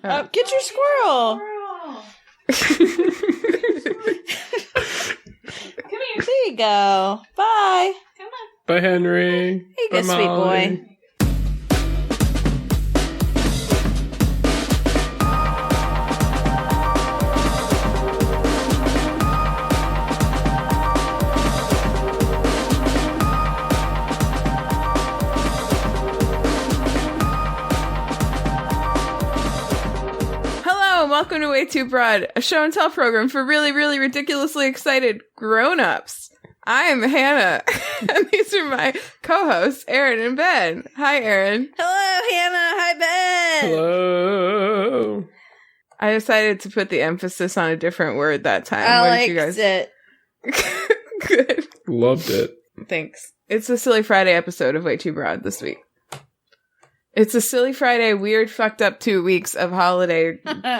Oh, get your squirrel. Come here. There you go. Bye. Come on. Bye, Henry. Here you go, sweet boy. Welcome to WayTooBroad, a show and tell program for really, really ridiculously excited grown-ups. I am Hannah, and these are my co-hosts, Erin and Ben. Hi, Erin. Hello, Hannah. Hi, Ben. Hello. I decided to put the emphasis on a different word that time. I what liked did you guys? It. Good. Loved it. Thanks. It's a Silly Friday episode of WayTooBroad this week. It's a Silly Friday, weird, fucked up 2 weeks of holiday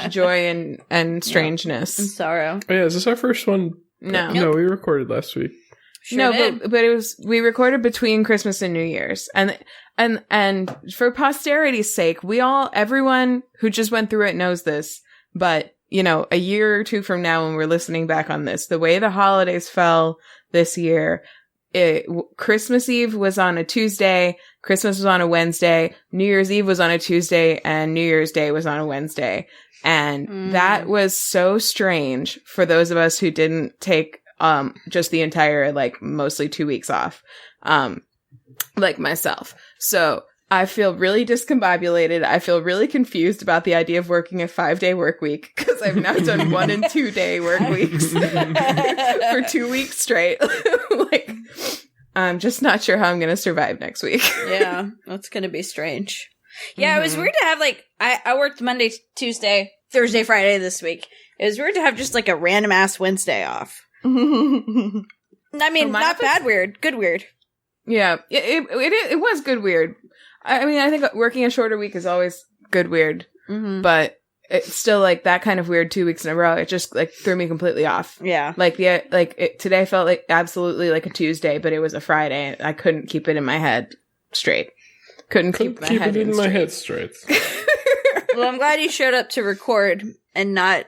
joy and strangeness. And sorrow. Oh, yeah, is this our first one? No. No, we recorded last week. Sure but it was, we recorded between Christmas and New Year's. And for posterity's sake, everyone who just went through it knows this, but, you know, a year or two from now when we're listening back on this, the way the holidays fell this year, Christmas Eve was on a Tuesday, Christmas was on a Wednesday, New Year's Eve was on a Tuesday, and New Year's Day was on a Wednesday. And that was so strange for those of us who didn't take just the entire, like, mostly 2 weeks off, like myself. So I feel really discombobulated. I feel really confused about the idea of working a 5-day work week because I've now done 1 and 2 day work weeks for 2 weeks straight. Like, I'm just not sure how I'm going to survive next week. Yeah, that's going to be strange. Yeah, It was weird to have, like, I worked Monday, Tuesday, Thursday, Friday this week. It was weird to have just, like, a random ass Wednesday off. I mean, not bad weird, good weird. Yeah, it was good weird. I mean, I think working a shorter week is always good weird, but it's still, like, that kind of weird 2 weeks in a row. It just, like, threw me completely off. Yeah. Like, today felt like absolutely like a Tuesday, but it was a Friday. And I couldn't keep it in my head straight. Couldn't keep my head in my head straight. Well, I'm glad you showed up to record and not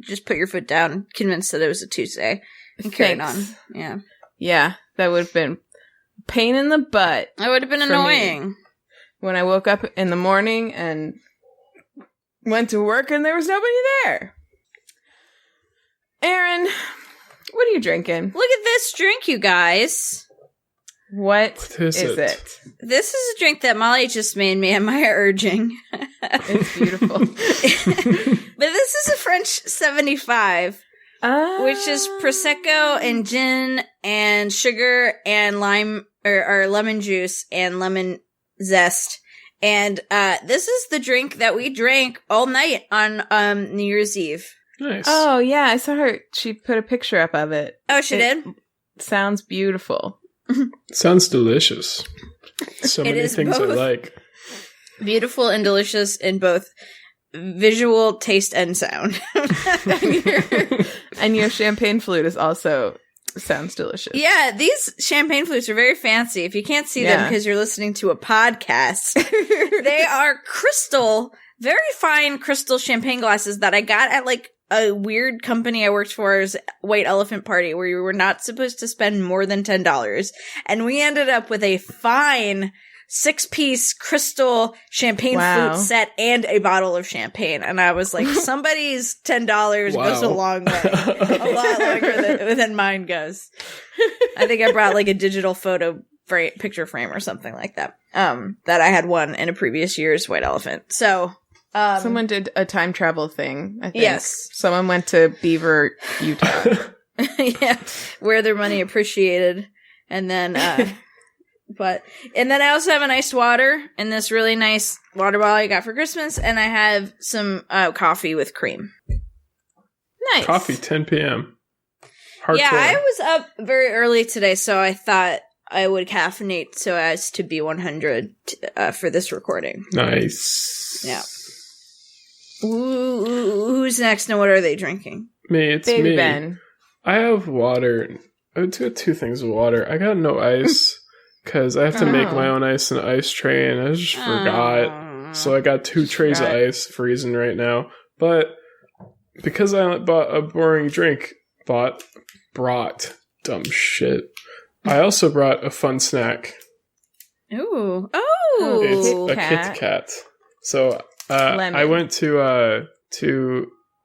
just put your foot down, convinced that it was a Tuesday and carried on. Yeah. Yeah, that would have been pain in the butt. That would have been annoying. When I woke up in the morning and went to work and there was nobody there. Erin, what are you drinking? Look at this drink, you guys. What is it? This is a drink that Molly just made me at my urging. It's beautiful. But this is a French 75, which is Prosecco and gin and sugar and lime or lemon juice and lemon zest. And this is the drink that we drank all night on New Year's Eve. Nice. Oh, yeah, I saw her. She put a picture up of it. Oh, she did? Sounds beautiful. Sounds delicious. So many things I like. Beautiful and delicious in both visual, taste, and sound. And your champagne flute is also sounds delicious. Yeah, these champagne flutes are very fancy. If you can't see them because you're listening to a podcast, they are crystal, very fine crystal champagne glasses that I got at, like, a weird company I worked for, is White Elephant Party, where you were not supposed to spend more than $10. And we ended up with a fine 6-piece crystal champagne flute set and a bottle of champagne. And I was like, somebody's $10 goes a long way. A lot longer than mine goes. I think I brought, like, a digital photo picture frame or something like that. That I had won in a previous year's White Elephant. So, someone did a time travel thing, I think. Yes. Someone went to Beaver, Utah. Yeah. Where their money appreciated. And then, and then I also have an iced water in this really nice water bottle I got for Christmas. And I have some coffee with cream. Nice. Coffee, 10 p.m. Hardcore. Yeah, I was up very early today, so I thought I would caffeinate so as to be 100 for this recording. Nice. Yeah. Who's next and what are they drinking? Me, it's Baby me. Ben. I have water. I got two things of water. I got no ice because I have to make my own ice in an ice tray, and I just forgot. So I got 2 trays of ice freezing right now. But because I bought a boring drink, brought dumb shit. I also brought a fun snack. Ooh. It's a Kit Kat. So I went to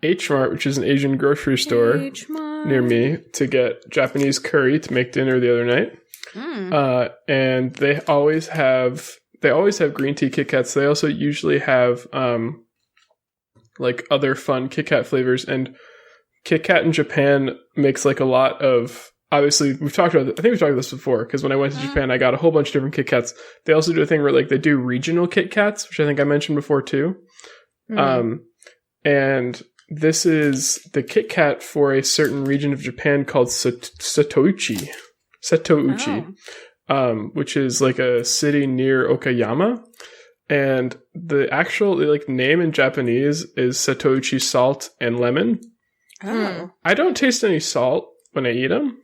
H Mart, which is an Asian grocery store near me, to get Japanese curry to make dinner the other night. And they always have green tea Kit Kats. They also usually have like other fun Kit Kat flavors. And Kit Kat in Japan makes like a lot of. Obviously, I think we've talked about this before, because when I went to Japan, I got a whole bunch of different Kit Kats. They also do a thing where like they do regional Kit Kats, which I think I mentioned before too. And this is the Kit Kat for a certain region of Japan called Setouchi, which is like a city near Okayama. And the actual like name in Japanese is Setouchi salt and lemon. I don't taste any salt when I eat them.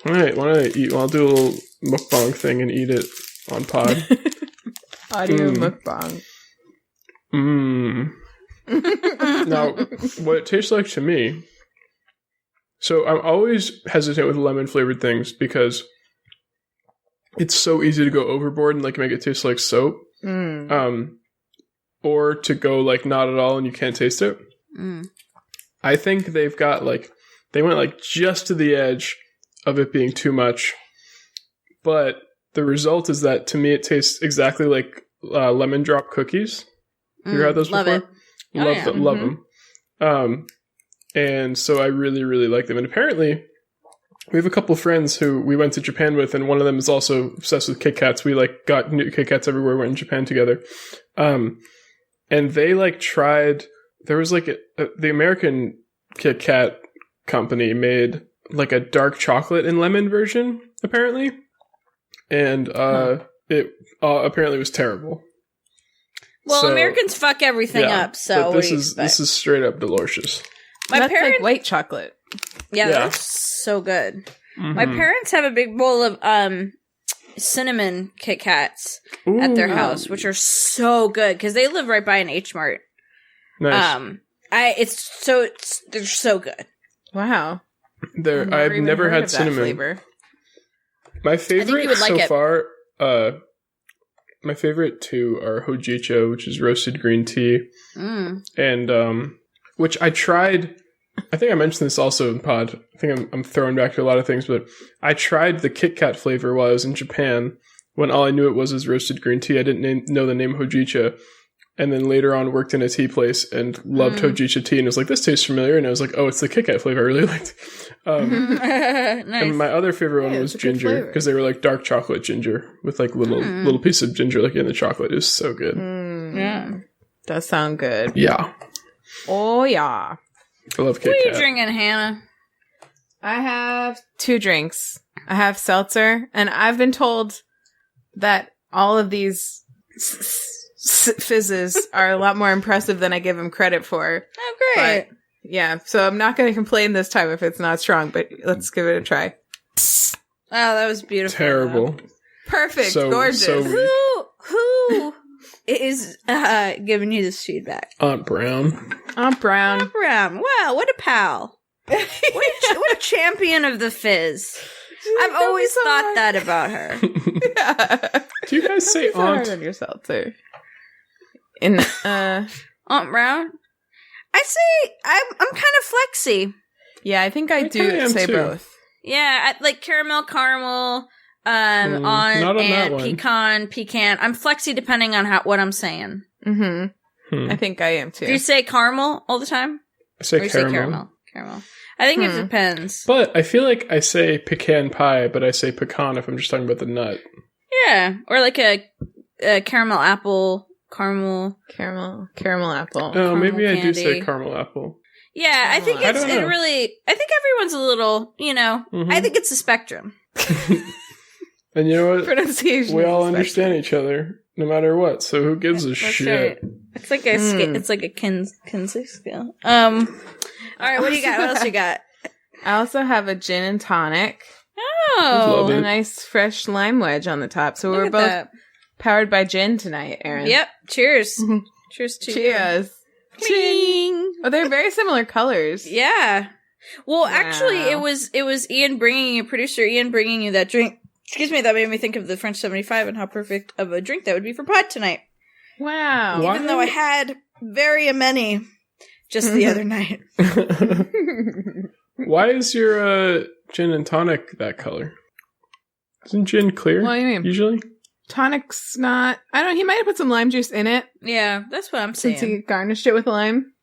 All right, I'll do a little mukbang thing and eat it on pod. Audio mukbang. Now, what it tastes like to me... So I'm always hesitant with lemon-flavored things because it's so easy to go overboard and like make it taste like soap. Or to go like not at all and you can't taste it. I think they've got like... They went like just to the edge of it being too much, but the result is that to me it tastes exactly like lemon drop cookies. Have you had those love before? It. Love them. And so I really, really like them. And apparently we have a couple friends who we went to Japan with, and one of them is also obsessed with Kit Kats. We like got new Kit Kats everywhere, went in Japan together. And they like tried, there was like the American Kit Kat company made like a dark chocolate and lemon version, apparently. And it apparently was terrible. Well, so, Americans fuck everything up, so but this is straight up delicious. That's like white chocolate. Yeah, that's so good. My parents have a big bowl of cinnamon Kit Kats at their house, which are so good because they live right by an H Mart. Nice. They're so good. Wow. I've never had cinnamon flavor. My favorite far, my favorite two are hojicha, which is roasted green tea, and which I tried. I think I mentioned this also in pod. I think I'm throwing back to a lot of things, but I tried the Kit Kat flavor while I was in Japan. When all I knew it was roasted green tea, I didn't know the name hojicha. And then later on worked in a tea place and loved hojicha tea and was like, this tastes familiar. And I was like, oh, it's the Kit Kat flavor I really liked. Nice. And my other favorite one was ginger, because they were like dark chocolate ginger with like little piece of ginger like in the chocolate. It was so good. Yeah. Does sound good. Yeah. Oh, yeah. I love Kit Kat. What are you drinking, Hannah? I have 2 drinks. I have seltzer, and I've been told that all of these fizzes are a lot more impressive than I give them credit for. Oh, great. But, yeah, so I'm not going to complain this time if it's not strong, but let's give it a try. Oh, that was beautiful. Terrible. Perfect. Gorgeous. Who is giving you this feedback? Aunt Brown. Aunt Brown. Aunt Brown. Wow, what a pal. what a champion of the fizz. I've always thought that about her. Yeah. Do you guys say aunt? On your seltzer. Aunt Brown? I say I'm kind of flexy. Yeah, I think I do say too. both. Yeah, I like caramel, on and pecan. I'm flexy depending on what I'm saying. I think I am too. Do you say caramel all the time? I say caramel. Caramel. I think it depends. But I feel like I say pecan pie, but I say pecan if I'm just talking about the nut. Yeah, or like a caramel apple. Caramel apple. Oh, maybe I candy. do say caramel apple. Yeah, I think I think everyone's a little, I think it's a spectrum. And you know what? Pronunciation. We all understand each other, no matter what. So who gives a shit? Right. It's like a Kinsey scale. All right, what do you got? What else you got? I also have a gin and tonic. Oh, a nice fresh lime wedge on the top. So we're both powered by gin tonight, Erin. Yep. Cheers. Cheers to Cheers. Ching. Oh, they're very similar colors. Yeah. Well, actually, it was producer Ian bringing you that drink. Excuse me, that made me think of the French 75 and how perfect of a drink that would be for pod tonight. Wow. Even though I had very many just the other night. Why is your gin and tonic that color? Isn't gin clear? What do you mean? Usually? Tonic's not... he might have put some lime juice in it. Yeah, that's what I'm saying. Since he garnished it with lime.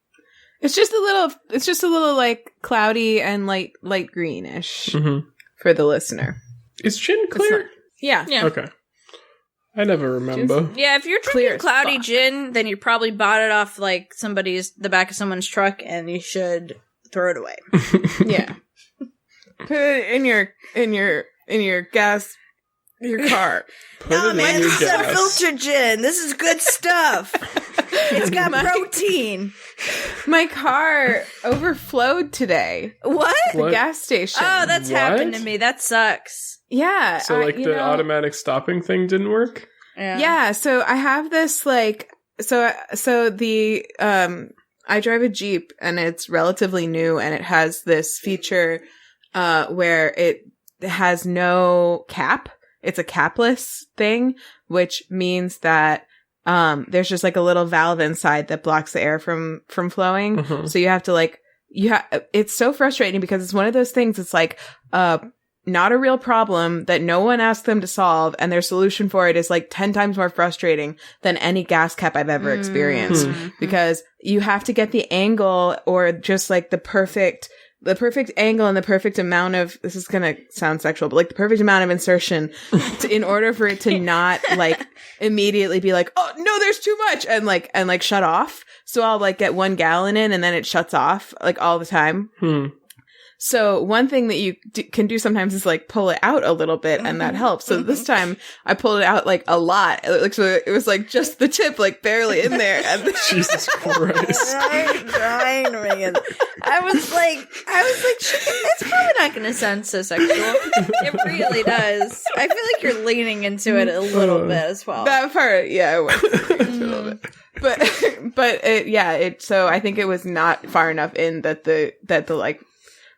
It's just a little like cloudy and light greenish for the listener. Is gin clear? Yeah. Okay. I never remember. If you're drinking cloudy gin, then you probably bought it off like the back of someone's truck, and you should throw it away. Yeah. Put it in your gas, your car. No, man, this is unfiltered gin. This is good stuff. It's got protein. My car overflowed today. What? The gas station. Oh, that's happened to me. That sucks. Yeah. So, the automatic stopping thing didn't work? Yeah. So I have this, I drive a Jeep, and it's relatively new, and it has this feature where it has no cap. It's a capless thing, which means that there's just like a little valve inside that blocks the air from flowing. So you have to it's so frustrating because it's one of those things. It's like not a real problem that no one asked them to solve, and their solution for it is like 10 times more frustrating than any gas cap I've ever experienced, because you have to get the angle, or just like the perfect angle and the perfect amount of, this is going to sound sexual, but like the perfect amount of insertion in order for it to not like immediately be like, oh no, there's too much, and shut off. So I'll like get 1 gallon in, and then it shuts off like all the time. So one thing that you can do sometimes is like pull it out a little bit, and that helps. So this time I pulled it out like a lot. So it was like just the tip, like barely in there. And Jesus Christ! I was like, it's probably not going to sound so sexual. It really does. I feel like you're leaning into it a little bit as well. That part, yeah, it was a little bit. But so I think it was not far enough in that the like,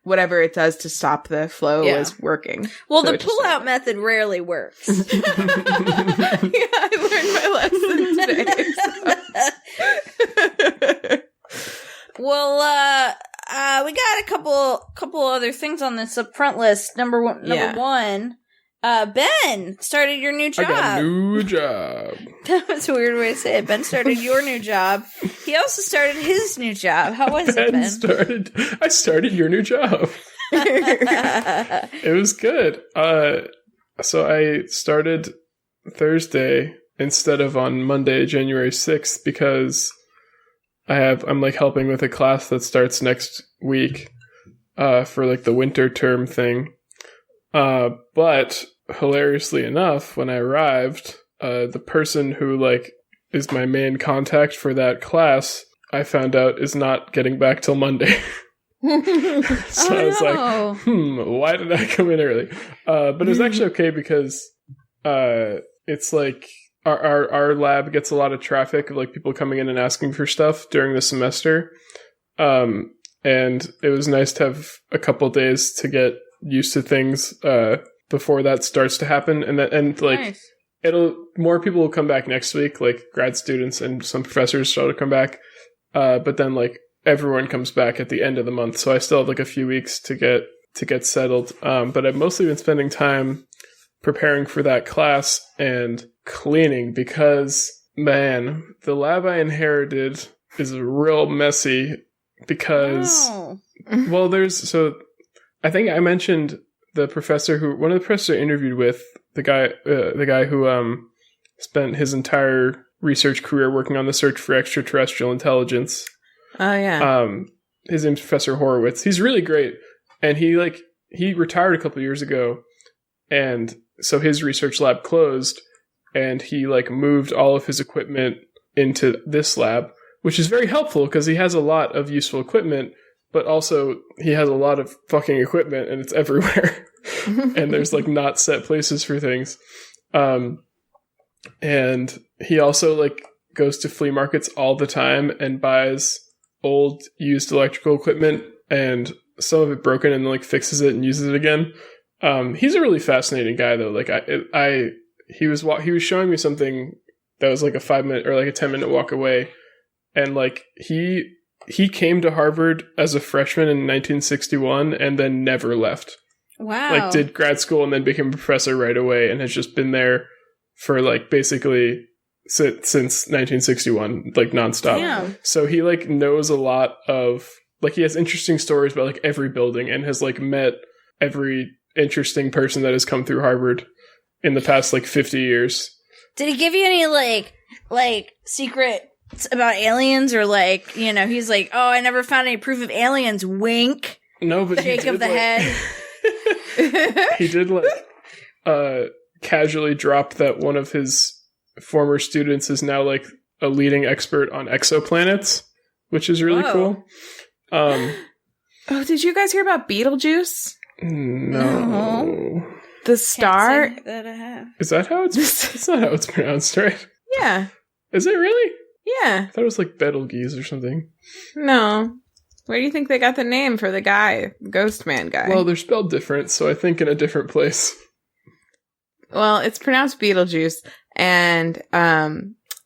whatever it does to stop the flow is working. Well, so the pull-out method rarely works. Yeah, I learned my lesson today. Well, we got a couple other things on this up front list. Number one, Ben started your new job. I got a new job. That was a weird way to say it. Ben started your new job. He also started his new job. How was it, Ben? I started your new job. It was good. So I started Thursday instead of on Monday, January 6th, because I'm like helping with a class that starts next week for like the winter term thing. But hilariously enough, when I arrived, the person who like is my main contact for that class, I found out is not getting back till Monday. So I was like, why did I come in early? But it was actually okay because it's like our lab gets a lot of traffic of like people coming in and asking for stuff during the semester. And it was nice to have a couple days to get used to things before that starts to happen, nice. More people will come back next week, like grad students and some professors start to come back, but then like everyone comes back at the end of the month, so I still have like a few weeks to get settled. But I've mostly been spending time preparing for that class and cleaning, because man, the lab I inherited is real messy because I think I mentioned one of the professors I interviewed with, the guy who spent his entire research career working on the search for extraterrestrial intelligence. Oh yeah. His name's Professor Horowitz. He's really great, and he retired a couple years ago, and so his research lab closed, and he like moved all of his equipment into this lab, which is very helpful because he has a lot of useful equipment. But also, he has a lot of fucking equipment, and it's everywhere. And there's, like, not set places for things. And he also like goes to flea markets all the time and buys old used electrical equipment and some of it broken and like fixes it and uses it again. He's a really fascinating guy though. Like he was showing me something that was like a 5-minute or like a 10-minute walk away. And like he came to Harvard as a freshman in 1961 and then never left. Wow. Like did grad school and then became a professor right away and has just been there for like basically since 1961, like nonstop. Damn. So he like knows a lot of like he has interesting stories about like every building and has like met every interesting person that has come through Harvard in the past like 50 years. Did he give you any like secret about aliens or like, you know, he's like, oh, I never found any proof of aliens, wink. No, but shake of the head. He did like casually drop that one of his former students is now like a leading expert on exoplanets, which is really cool. Oh, did you guys hear about Beetlejuice? No. The star? That I have. Is that how it's not how it's pronounced, right? Yeah. Is it really? Yeah. I thought it was like Betelgeuse or something. No. Where do you think they got the name for the guy? Ghost Man guy. Well, they're spelled different, so I think in a different place. Well, it's pronounced Beetlejuice, and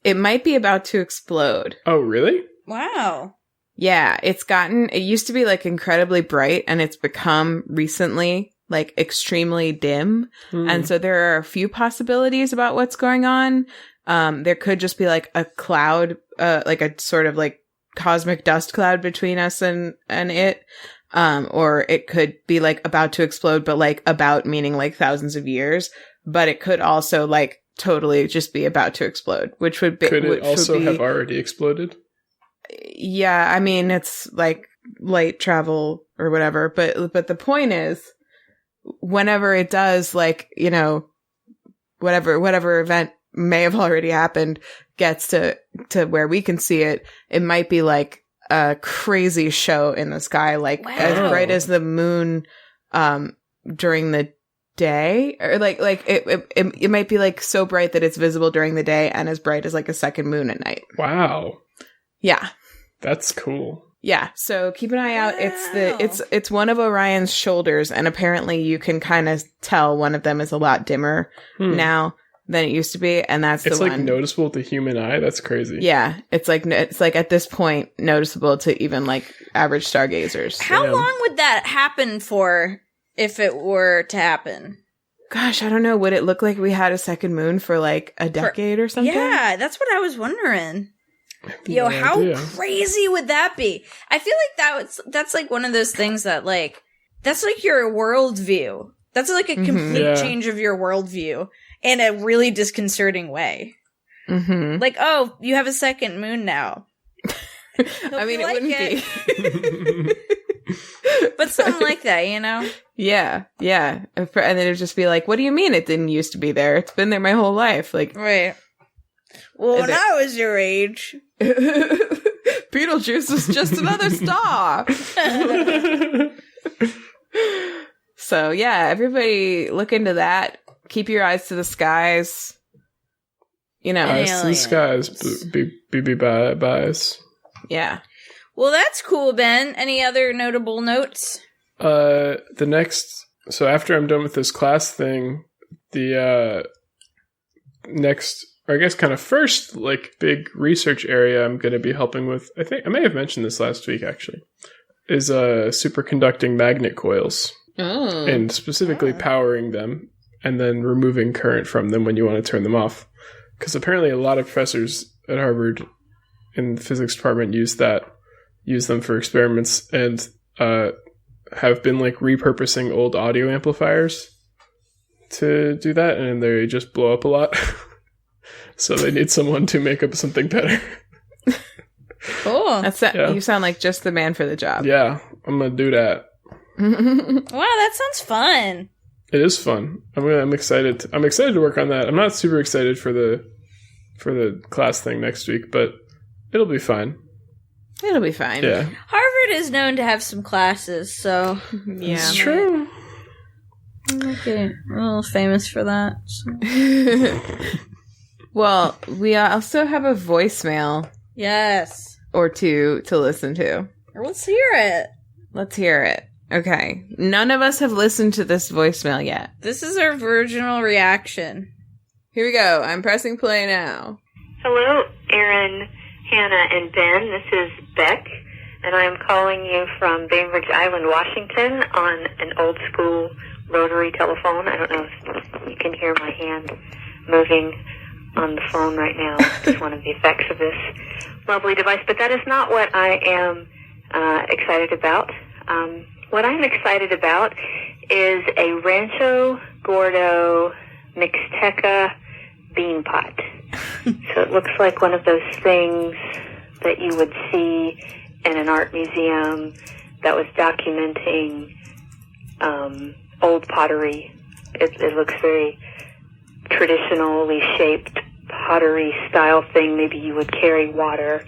it might be about to explode. Oh, really? Wow. Yeah, it used to be like incredibly bright, and it's become recently like extremely dim. And so there are a few possibilities about what's going on. There could just be like a cloud, like a sort of like cosmic dust cloud between us and it. Or it could be like about to explode, but like about meaning like thousands of years. But it could also like totally just be about to explode, which would be. Could it also have already exploded? Yeah, I mean, it's like light travel or whatever. But the point is, whenever it does, like, you know, whatever event may have already happened gets to where we can see it, it might be like a crazy show in the sky, like as bright as the moon during the day, or like it might be like so bright that it's visible during the day and as bright as like a second moon at night. Wow. Yeah. That's cool. Yeah, so keep an eye out. It's one of Orion's shoulders, and apparently you can kind of tell one of them is a lot dimmer now than it used to be, and that's the one. It's like noticeable to human eye. That's crazy. Yeah, it's like at this point noticeable to even like average stargazers. How long would that happen for if it were to happen? Gosh, I don't know. Would it look like we had a second moon for like a decade or something? Yeah, that's what I was wondering. Yo, how crazy would that be? I feel like that's like one of those things that like, that's like your worldview. That's like a complete change of your worldview in a really disconcerting way. Mm-hmm. Like, oh, you have a second moon now. I mean, it wouldn't be. But something like that, you know? Yeah. And then it'd just be like, what do you mean it didn't used to be there? It's been there my whole life. Like, right. Well, when I was your age, Beetlejuice was just another star. So yeah, everybody look into that. Keep your eyes to the skies. You know, eyes to the skies. Be bias. Yeah. Well, that's cool, Ben. Any other notable notes? So after I'm done with this class thing, the next, or I guess kind of first, like, big research area I'm going to be helping with, I think I may have mentioned this last week, actually, is superconducting magnet coils. Oh. And specifically powering them and then removing current from them when you want to turn them off. Because apparently a lot of professors at Harvard in the physics department use them for experiments and have been, like, repurposing old audio amplifiers to do that, and they just blow up a lot. So they need someone to make up something better. Cool. You sound like just the man for the job. Yeah, I'm going to do that. Wow, that sounds fun. It is fun. I'm excited. I'm excited to work on that. I'm not super excited for the class thing next week, but it'll be fine. It'll be fine. Yeah. Harvard is known to have some classes, so yeah, it's true. I'm a little famous for that. So. Well, we also have a voicemail. Yes. Or two to listen to. Let's hear it. Let's hear it. Okay. None of us have listened to this voicemail yet. This is our original reaction. Here we go. I'm pressing play now. Hello, Erin, Hannah, and Ben. This is Beck, and I am calling you from Bainbridge Island, Washington, on an old-school rotary telephone. I don't know if you can hear my hand moving on the phone right now. It's one of the effects of this lovely device, but that is not what I am excited about. What I'm excited about is a Rancho, Gordo, Mixteca bean pot. So it looks like one of those things that you would see in an art museum that was documenting old pottery. It looks very traditionally shaped pottery style thing. Maybe you would carry water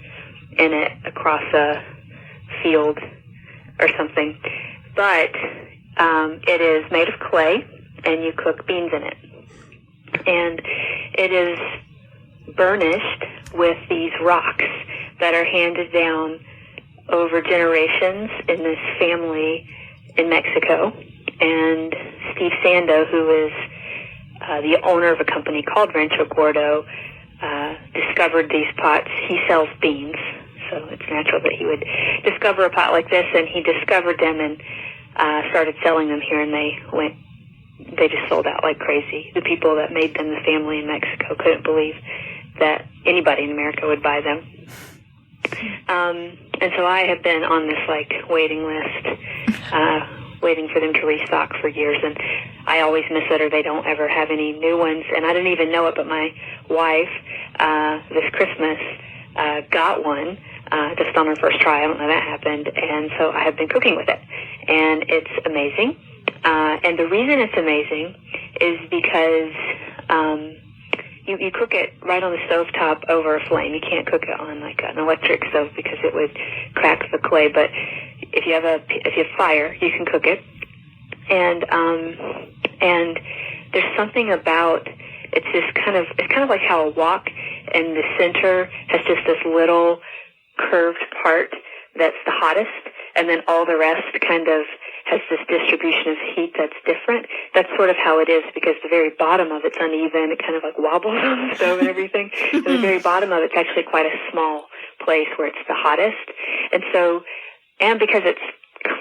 in it across a field or something. But it is made of clay, and you cook beans in it. And it is burnished with these rocks that are handed down over generations in this family in Mexico. And Steve Sando, who is the owner of a company called Rancho Gordo, discovered these pots. He sells beans, so it's natural that he would discover a pot like this, and he discovered them and started selling them here, and they just sold out like crazy. The people that made them, the family in Mexico, couldn't believe that anybody in America would buy them. And so I have been on this waiting list, waiting for them to restock for years, and I always miss it, or they don't ever have any new ones. And I didn't even know it, but my wife this Christmas got one just on her first try. I don't know that happened, and so I have been cooking with it, and it's amazing. And the reason it's amazing is because you cook it right on the stovetop over a flame. You can't cook it on an electric stove because it would crack the clay. But if you have fire, you can cook it. And there's something about it's kind of like how a wok in the center has just this little curved part that's the hottest, and then all the rest kind of has this distribution of heat that's different. That's sort of how it is, because the very bottom of it's uneven. It kind of wobbles on the stove and everything. And the very bottom of it's actually quite a small place where it's the hottest. And so, and because it's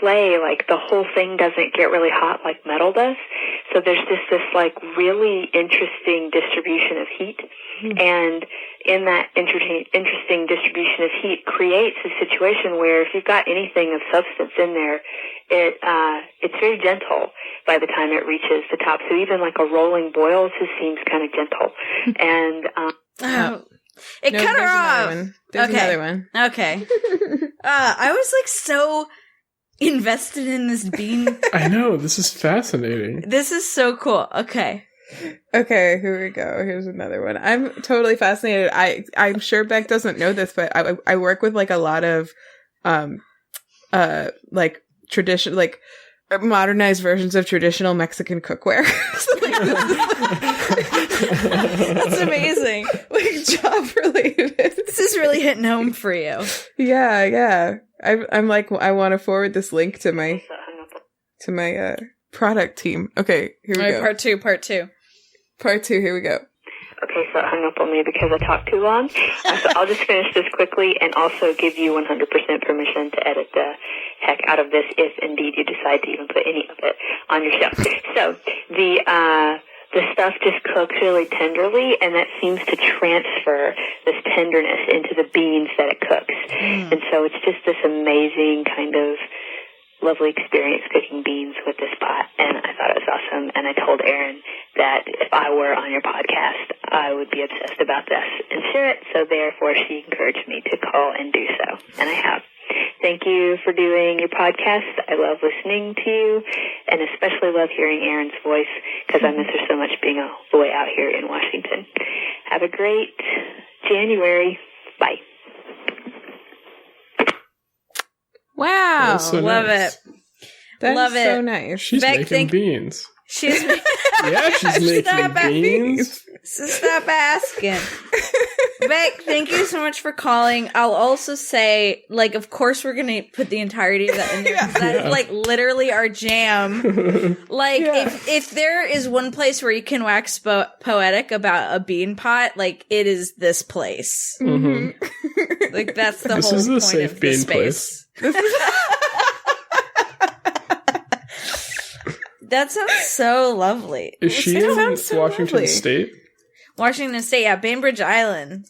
clay, the whole thing doesn't get really hot like metal does. So there's this really interesting distribution of heat. And in that interesting distribution of heat creates a situation where if you've got anything of substance in there, it's very gentle by the time it reaches the top. So even a rolling boil just seems kind of gentle. And it cut her off. There's another one. Okay. I was so invested in this bean. I know, this is fascinating. This is so cool. Okay, here we go. Here's another one. I'm totally fascinated. I'm sure Beck doesn't know this, but I work with a lot of tradition, modernized versions of traditional Mexican cookware. That's amazing. Job related. This is really hitting home for you. Yeah. I'm I want to forward this link to my product team. Okay, here we go. Part two. Here we go. Okay, so it hung up on me because I talked too long. So I'll just finish this quickly and also give you 100% permission to edit the heck out of this if indeed you decide to even put any of it on your show. So the stuff just cooks really tenderly, and that seems to transfer this tenderness into the beans that it cooks. And so it's just this amazing kind of lovely experience cooking beans with this pot, and I thought it was awesome. And I told Erin that if I were on your podcast, I would be obsessed about this and share it, so therefore she encouraged me to call and do so, and I have. Thank you for doing your podcast. I love listening to you, and especially love hearing Erin's voice, because I miss her so much being all the way out here in Washington. Have a great January. Bye. Wow. So love nice. it. That's love it. So nice. She's Beck, making beans. She's Yeah, she's making beans. So stop asking. Beck, thank you so much for calling. I'll also say, like, of course we're going to put the entirety of that in there. That is, like, literally our jam. Like, if there is one place where you can wax poetic about a bean pot, like, it is this place. Mm-hmm. Like, that's the whole point safe of bean the space. That sounds so lovely. Is she in Washington State? Washington State, yeah, Bainbridge Island.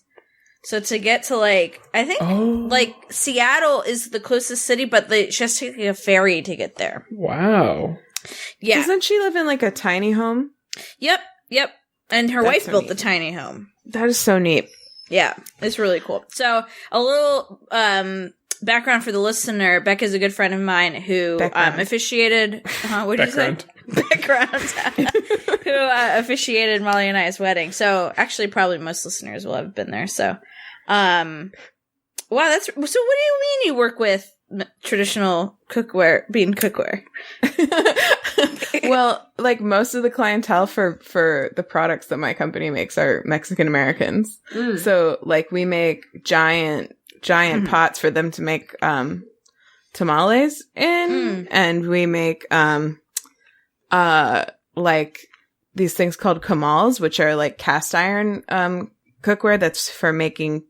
So to get to, like, I think, like, Seattle is the closest city, but she has to take a ferry to get there. Wow. Yeah. Doesn't she live in, like, a tiny home? Yep. And her wife built the tiny home. That is so neat. Yeah, it's really cool. So, a little background for the listener. Becca is a good friend of mine who officiated... what did you say? Background. Who officiated Molly and I's wedding. So, actually, probably most listeners will have been there. So, wow, that's... So, what do you mean you work with traditional bean cookware? Well, like, most of the clientele for the products that my company makes are Mexican Americans. So, like, we make giant pots for them to make tamales in, and we make like these things called comals, which are like cast iron cookware that's for making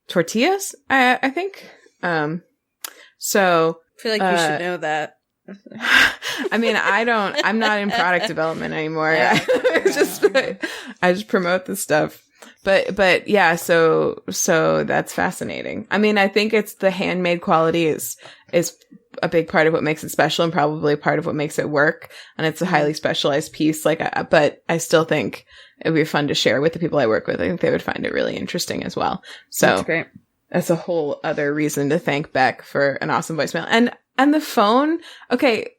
tortillas, I think. So I feel like you should know that. I mean, I'm not in product development anymore. Yeah. I just promote the stuff. But yeah, so that's fascinating. I mean, I think it's the handmade quality is a big part of what makes it special and probably part of what makes it work. And it's a highly specialized piece. But I still think it would be fun to share with the people I work with. I think they would find it really interesting as well. So that's great. That's a whole other reason to thank Beck for an awesome voicemail. And the phone, okay,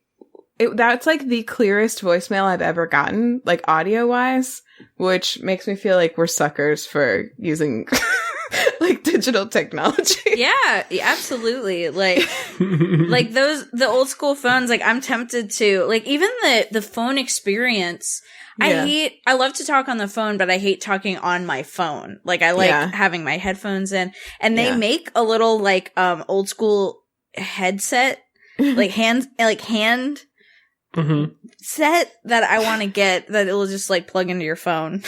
that's like the clearest voicemail I've ever gotten, like audio-wise, which makes me feel like we're suckers for using like digital technology. Yeah, absolutely. Like the old school phones, like I'm tempted to, like even the phone experience. Yeah. I love to talk on the phone, but I hate talking on my phone. Like I like having my headphones in, and they make a little like old school headset, like hand set that I want to get that it'll just like plug into your phone.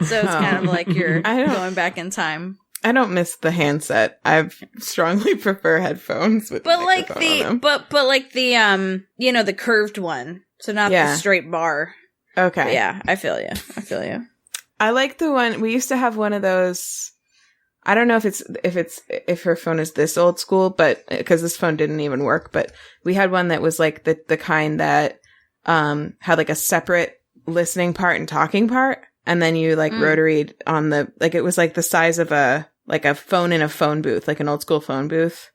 So it's kind of like you're going back in time. I don't miss the handset. I strongly prefer headphones with the microphone on them. But like the the curved one. So not the straight bar. Okay. But yeah, I feel you. I like the one we used to have one of those. I don't know if her phone is this old school, but because this phone didn't even work, but we had one that was like the kind that had like a separate listening part and talking part, and then you like rotaried on the, like it was like the size of a phone in a phone booth, like an old school phone booth,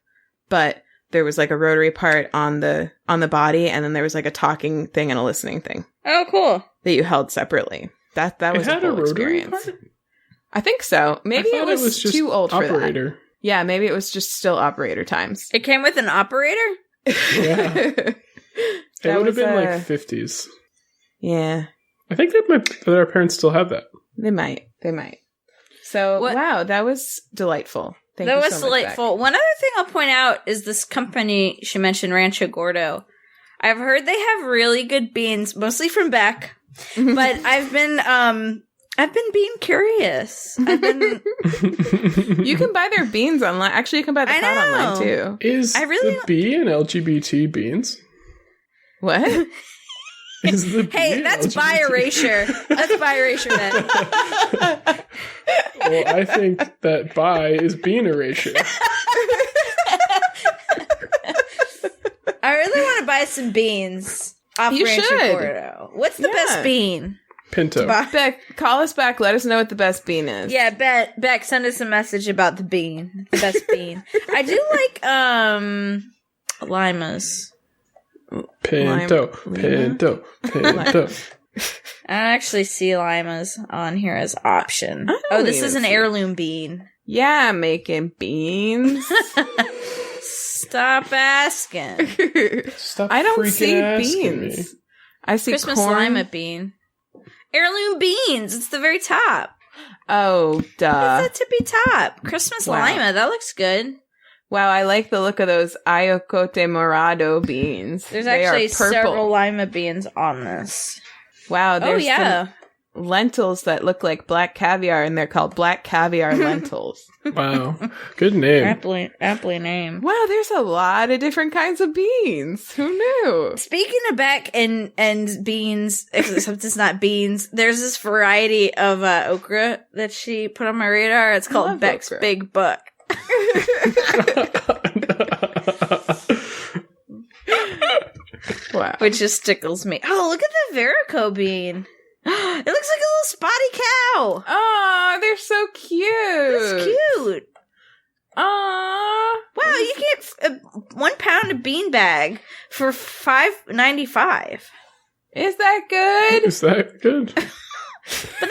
but there was like a rotary part on the body, and then there was like a talking thing and a listening thing. Oh, cool. That you held separately. That was a whole experience. Part? I think so. Maybe it was just too old operator. For that. Yeah, maybe it was just still operator times. It came with an operator? Yeah. It would have been like 50s. Yeah. I think that our parents still have that. They might. So, wow, that was delightful. Thank you so much, delightful. Beck. One other thing I'll point out is this company she mentioned, Rancho Gordo. I've heard they have really good beans, mostly from Beck, but I've been being curious. You can buy their beans online. Actually, you can buy the pot online too. Is the B and LGBT beans? What? Hey, that's bi erasure. That's bi erasure then. Well, I think that bi is bean erasure. I really want to buy some beans off Rancho Gordo. What's the best bean? Pinto. Beck, call us back. Let us know what the best bean is. Yeah, Beck, send us a message about the bean. The best bean. I do like limas. Pinto. I don't actually see limas on here as option. Oh, this is an heirloom bean. Yeah, making beans. Stop asking. Stop I don't see beans. Me. I see Christmas corn. lima bean. Heirloom beans. It's the very top. Oh, duh. It's the tippy top. Christmas Lima. That looks good. Wow, I like the look of those Ayocote Morado beans. There's actually several Lima beans on this. Wow, there's some lentils that look like black caviar, and they're called black caviar lentils. Wow, good name. Aptly named. Wow, there's a lot of different kinds of beans. Who knew? Speaking of Beck and beans, except it's not beans, there's this variety of okra that she put on my radar. It's called Beck's okra. Big Buck. Wow. Which just tickles me. Oh, look at the Verico bean. It looks like a little spotty cow. Oh, they're so cute. It's cute. Aww. Wow, you get 1 pound of bean bag for $5.95. Is that good? Is that good? But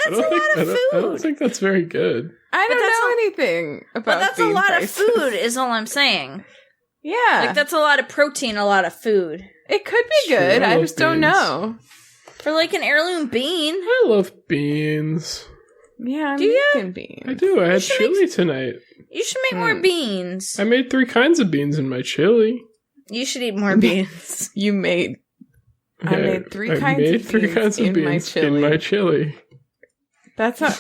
that's a lot of food. I don't think that's very good. I don't know anything about But that's a lot prices. of food, is all I'm saying. Yeah. Like, that's a lot of protein, a lot of food. It could be good. I just don't know. For, like, an heirloom bean. I love beans. Yeah, I'm making beans. I do. I had chili tonight. You should make more beans. I made 3 kinds of beans in my chili. You should eat more beans. I made 3 kinds of beans in my chili. That's how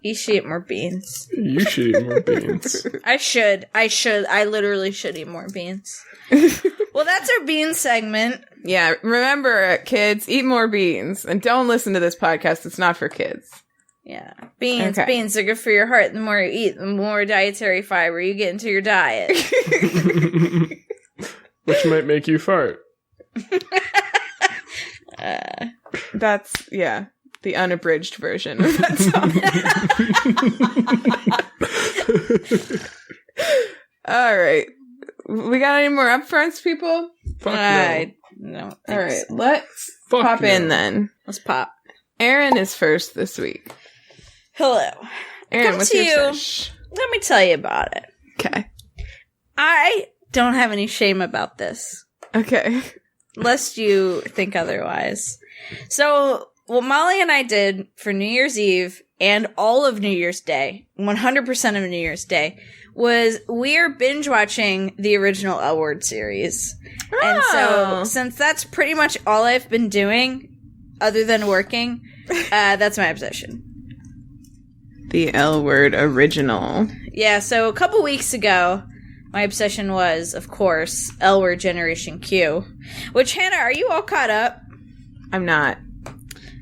you should eat more beans. You should eat more beans. I should. I literally should eat more beans. Well, that's our bean segment. Yeah, remember, kids, eat more beans. And don't listen to this podcast. It's not for kids. Yeah. Beans are good for your heart. The more you eat, the more dietary fiber you get into your diet. Which might make you fart. That's, the unabridged version of that song. All right. We got any more upfronts, people? Fuck no. All right. Let's pop in then. Let's pop. Erin is first this week. Hello. Erin, what's your sesh? Let me tell you about it. Okay. I don't have any shame about this. Okay. Lest you think otherwise. So, what Molly and I did for New Year's Eve and all of New Year's Day, 100% of New Year's Day, was we are binge watching the original L Word series. Oh. And so, since that's pretty much all I've been doing, other than working, that's my obsession. The L Word original. Yeah, so a couple weeks ago, my obsession was, of course, L Word Generation Q. Which, Hannah, are you all caught up? I'm not.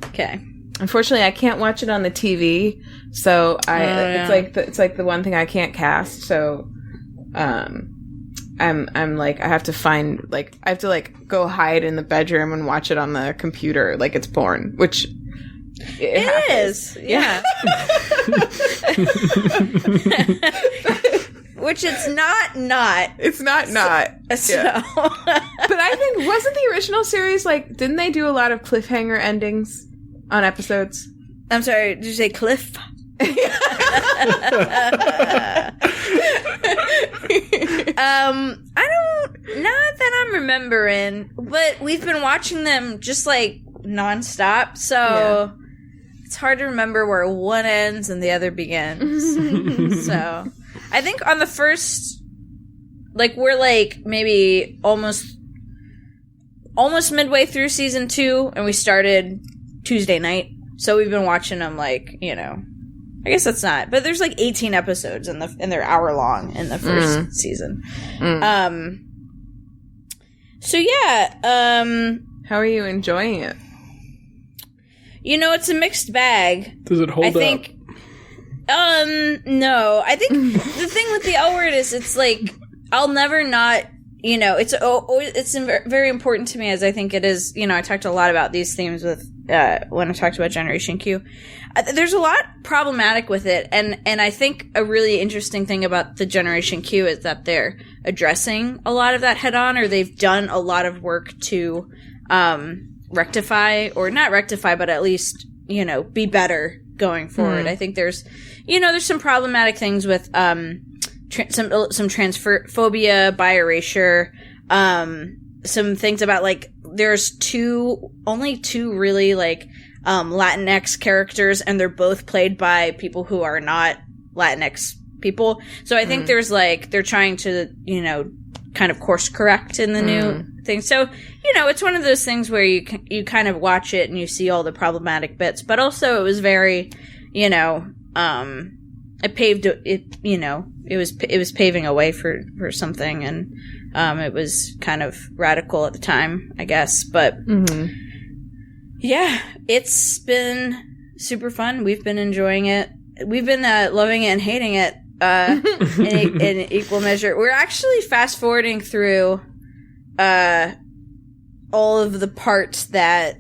Okay. Unfortunately, I can't watch it on the TV, so it's like the one thing I can't cast. So, I'm like I have to go hide in the bedroom and watch it on the computer like it's porn, which it is. Yeah. Which it's not. It's not. So. Yeah. But I think, wasn't the original series, didn't they do a lot of cliffhanger endings on episodes? I'm sorry, did you say cliff? Not that I'm remembering, but we've been watching them just nonstop, so it's hard to remember where one ends and the other begins. So I think on the first, we're maybe almost midway through season 2, and we started Tuesday night, so we've been watching them I guess that's not, but there's 18 episodes and they're hour long in the first season. So how are you enjoying it? It's a mixed bag. Does it hold up? No. I think the thing with the L Word is it's I'll never not, it's very important to me, as I think it is, I talked a lot about these themes with, when I talked about Generation Q. There's a lot problematic with it, and I think a really interesting thing about the Generation Q is that they're addressing a lot of that head on, or they've done a lot of work to, rectify, or not rectify, but at least, be better going forward. I think there's some problematic things with, some transphobia, bi-erasure, some things about there's only two really Latinx characters, and they're both played by people who are not Latinx people. So I think there's like, they're trying to, you know, kind of course correct in the new thing. So, you know, it's one of those things where you kind of watch it and you see all the problematic bits, but also it was very, you know, it paved it, you know, it was paving a way for something, and it was kind of radical at the time, I guess. But yeah, it's been super fun. We've been enjoying it. We've been loving it and hating it in equal measure. We're actually fast forwarding through all of the parts that,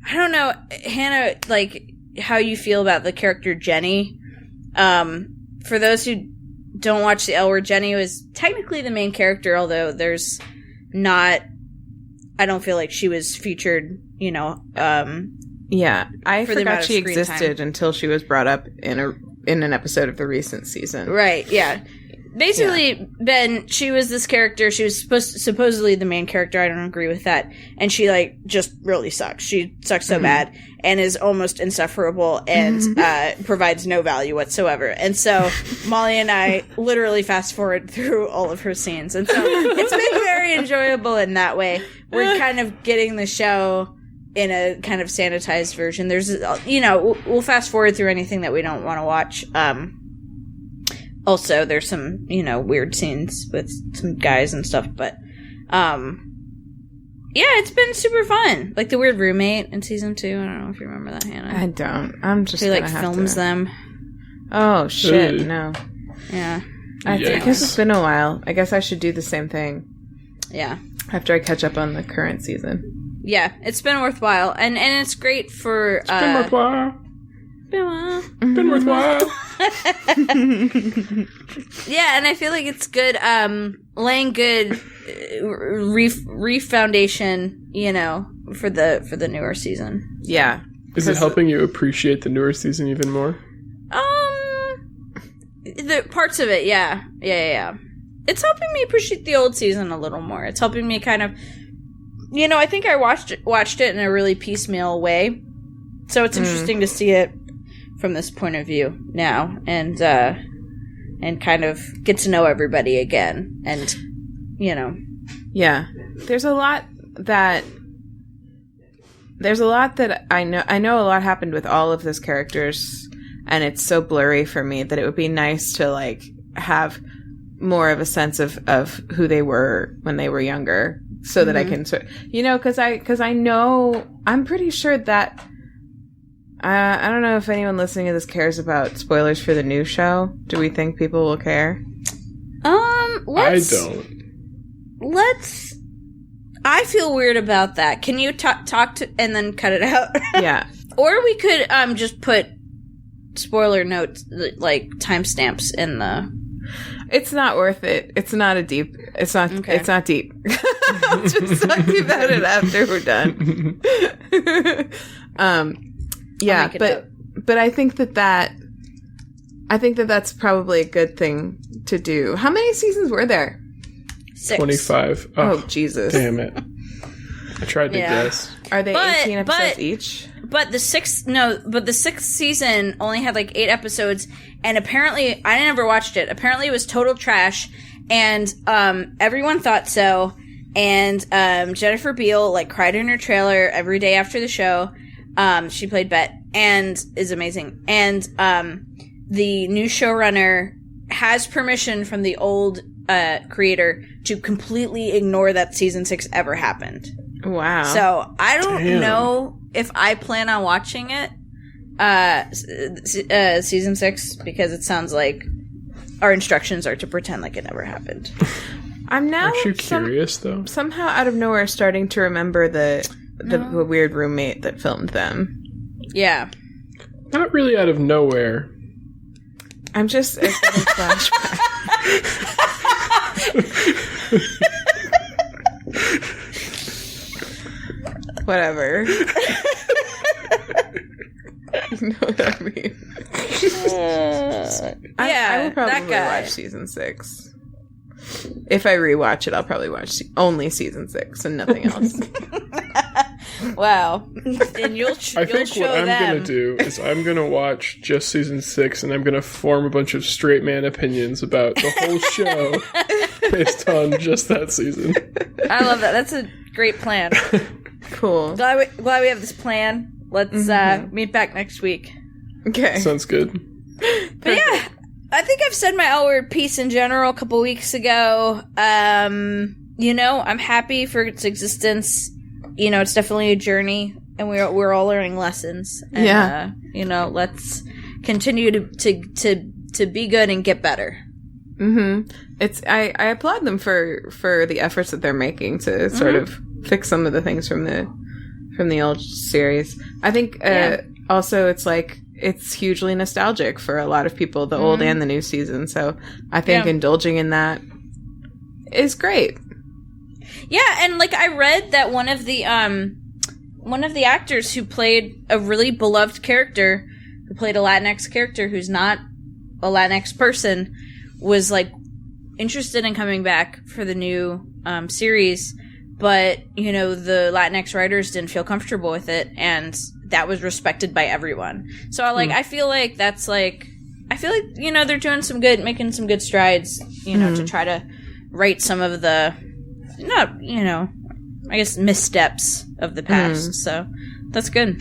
I don't know, Hannah, like how you feel about the character Jenny. For those who don't watch The L Word, Jenny was technically the main character, although there's not, I don't feel like she was featured, you know. Yeah, I forgot she existed until she was brought up in an episode of the recent season. Right, yeah. Basically, Ben, she was this character. She was supposedly the main character. I don't agree with that. And she, like, just really sucks. She sucks so bad and is almost insufferable and provides no value whatsoever. And so Molly and I literally fast forward through all of her scenes. And so it's been very enjoyable in that way. We're kind of getting the show in a kind of sanitized version. There's, you know, we'll fast forward through anything that we don't want to watch. Also, there's some, you know, weird scenes with some guys and stuff, but, yeah, it's been super fun. Like the weird roommate in season 2. I don't know if you remember that, Hannah. I don't. I'm just He, like, films them. Oh, shit, no. Yeah. I guess it's been a while. I guess I should do the same thing. Yeah. After I catch up on the current season. Yeah, it's been worthwhile. And it's great for, It's been worthwhile. Been worthwhile. Yeah, and I feel like it's good, laying good re-foundation, you know, for the newer season. Yeah. Is it helping you appreciate the newer season even more? The parts of it, yeah. It's helping me appreciate the old season a little more. It's helping me kind of, you know, I think I watched it in a really piecemeal way. So it's interesting to see it from this point of view now, and kind of get to know everybody again, and, you know. Yeah. There's a lot that I know a lot happened with all of those characters, and it's so blurry for me that it would be nice to, like, have more of a sense of who they were when they were younger, so that I can, you know, because I know, I'm pretty sure that, I don't know if anyone listening to this cares about spoilers for the new show. Do we think people will care? I don't. I feel weird about that. Can you talk to and then cut it out? Yeah. Or we could just put spoiler notes, like timestamps in the. It's not worth it. It's not deep. It's not deep. I'll just talk to you about it after we're done. Yeah, but I think that's probably a good thing to do. How many seasons were there? 6. 25. Oh, Jesus. Damn it. I tried to guess. Are they 18 episodes each? But the sixth season only had like 8 episodes, and apparently, I never watched it. Apparently it was total trash, and everyone thought so, and Jennifer Beal like cried in her trailer every day after the show. She played Bet and is amazing. And the new showrunner has permission from the old creator to completely ignore that season 6 ever happened. Wow. So I don't know if I plan on watching it, season 6, because it sounds like our instructions are to pretend like it never happened. I'm now Aren't you curious though? Somehow out of nowhere starting to remember the weird roommate that filmed them. Yeah. Not really out of nowhere. I'm just getting flashbacks. Whatever. You know what I mean? I will probably watch season 6. If I rewatch it, I'll probably watch only season 6 and nothing else. Wow. And you'll I think show what I'm them. going to do is I'm going to watch just season 6, and I'm going to form a bunch of straight man opinions about the whole show based on just that season. I love that. That's a great plan. Cool. Glad we have this plan. Let's meet back next week. Okay. Sounds good. But yeah, I think I've said my L word piece in general a couple weeks ago. You know, I'm happy for its existence. You know, it's definitely a journey, and we're all learning lessons. And, you know, let's continue to be good and get better. Mm-hmm. I applaud them for the efforts that they're making to sort of fix some of the things from the old series. I think also it's like it's hugely nostalgic for a lot of people, the old and the new season. So I think indulging in that is great. Yeah, and like I read that one of the actors who played a really beloved character, who played a Latinx character who's not a Latinx person, was like interested in coming back for the new series, but you know the Latinx writers didn't feel comfortable with it, and that was respected by everyone. So I feel like you know they're doing making some good strides, you know, to try to right some of the I guess missteps of the past. So that's good.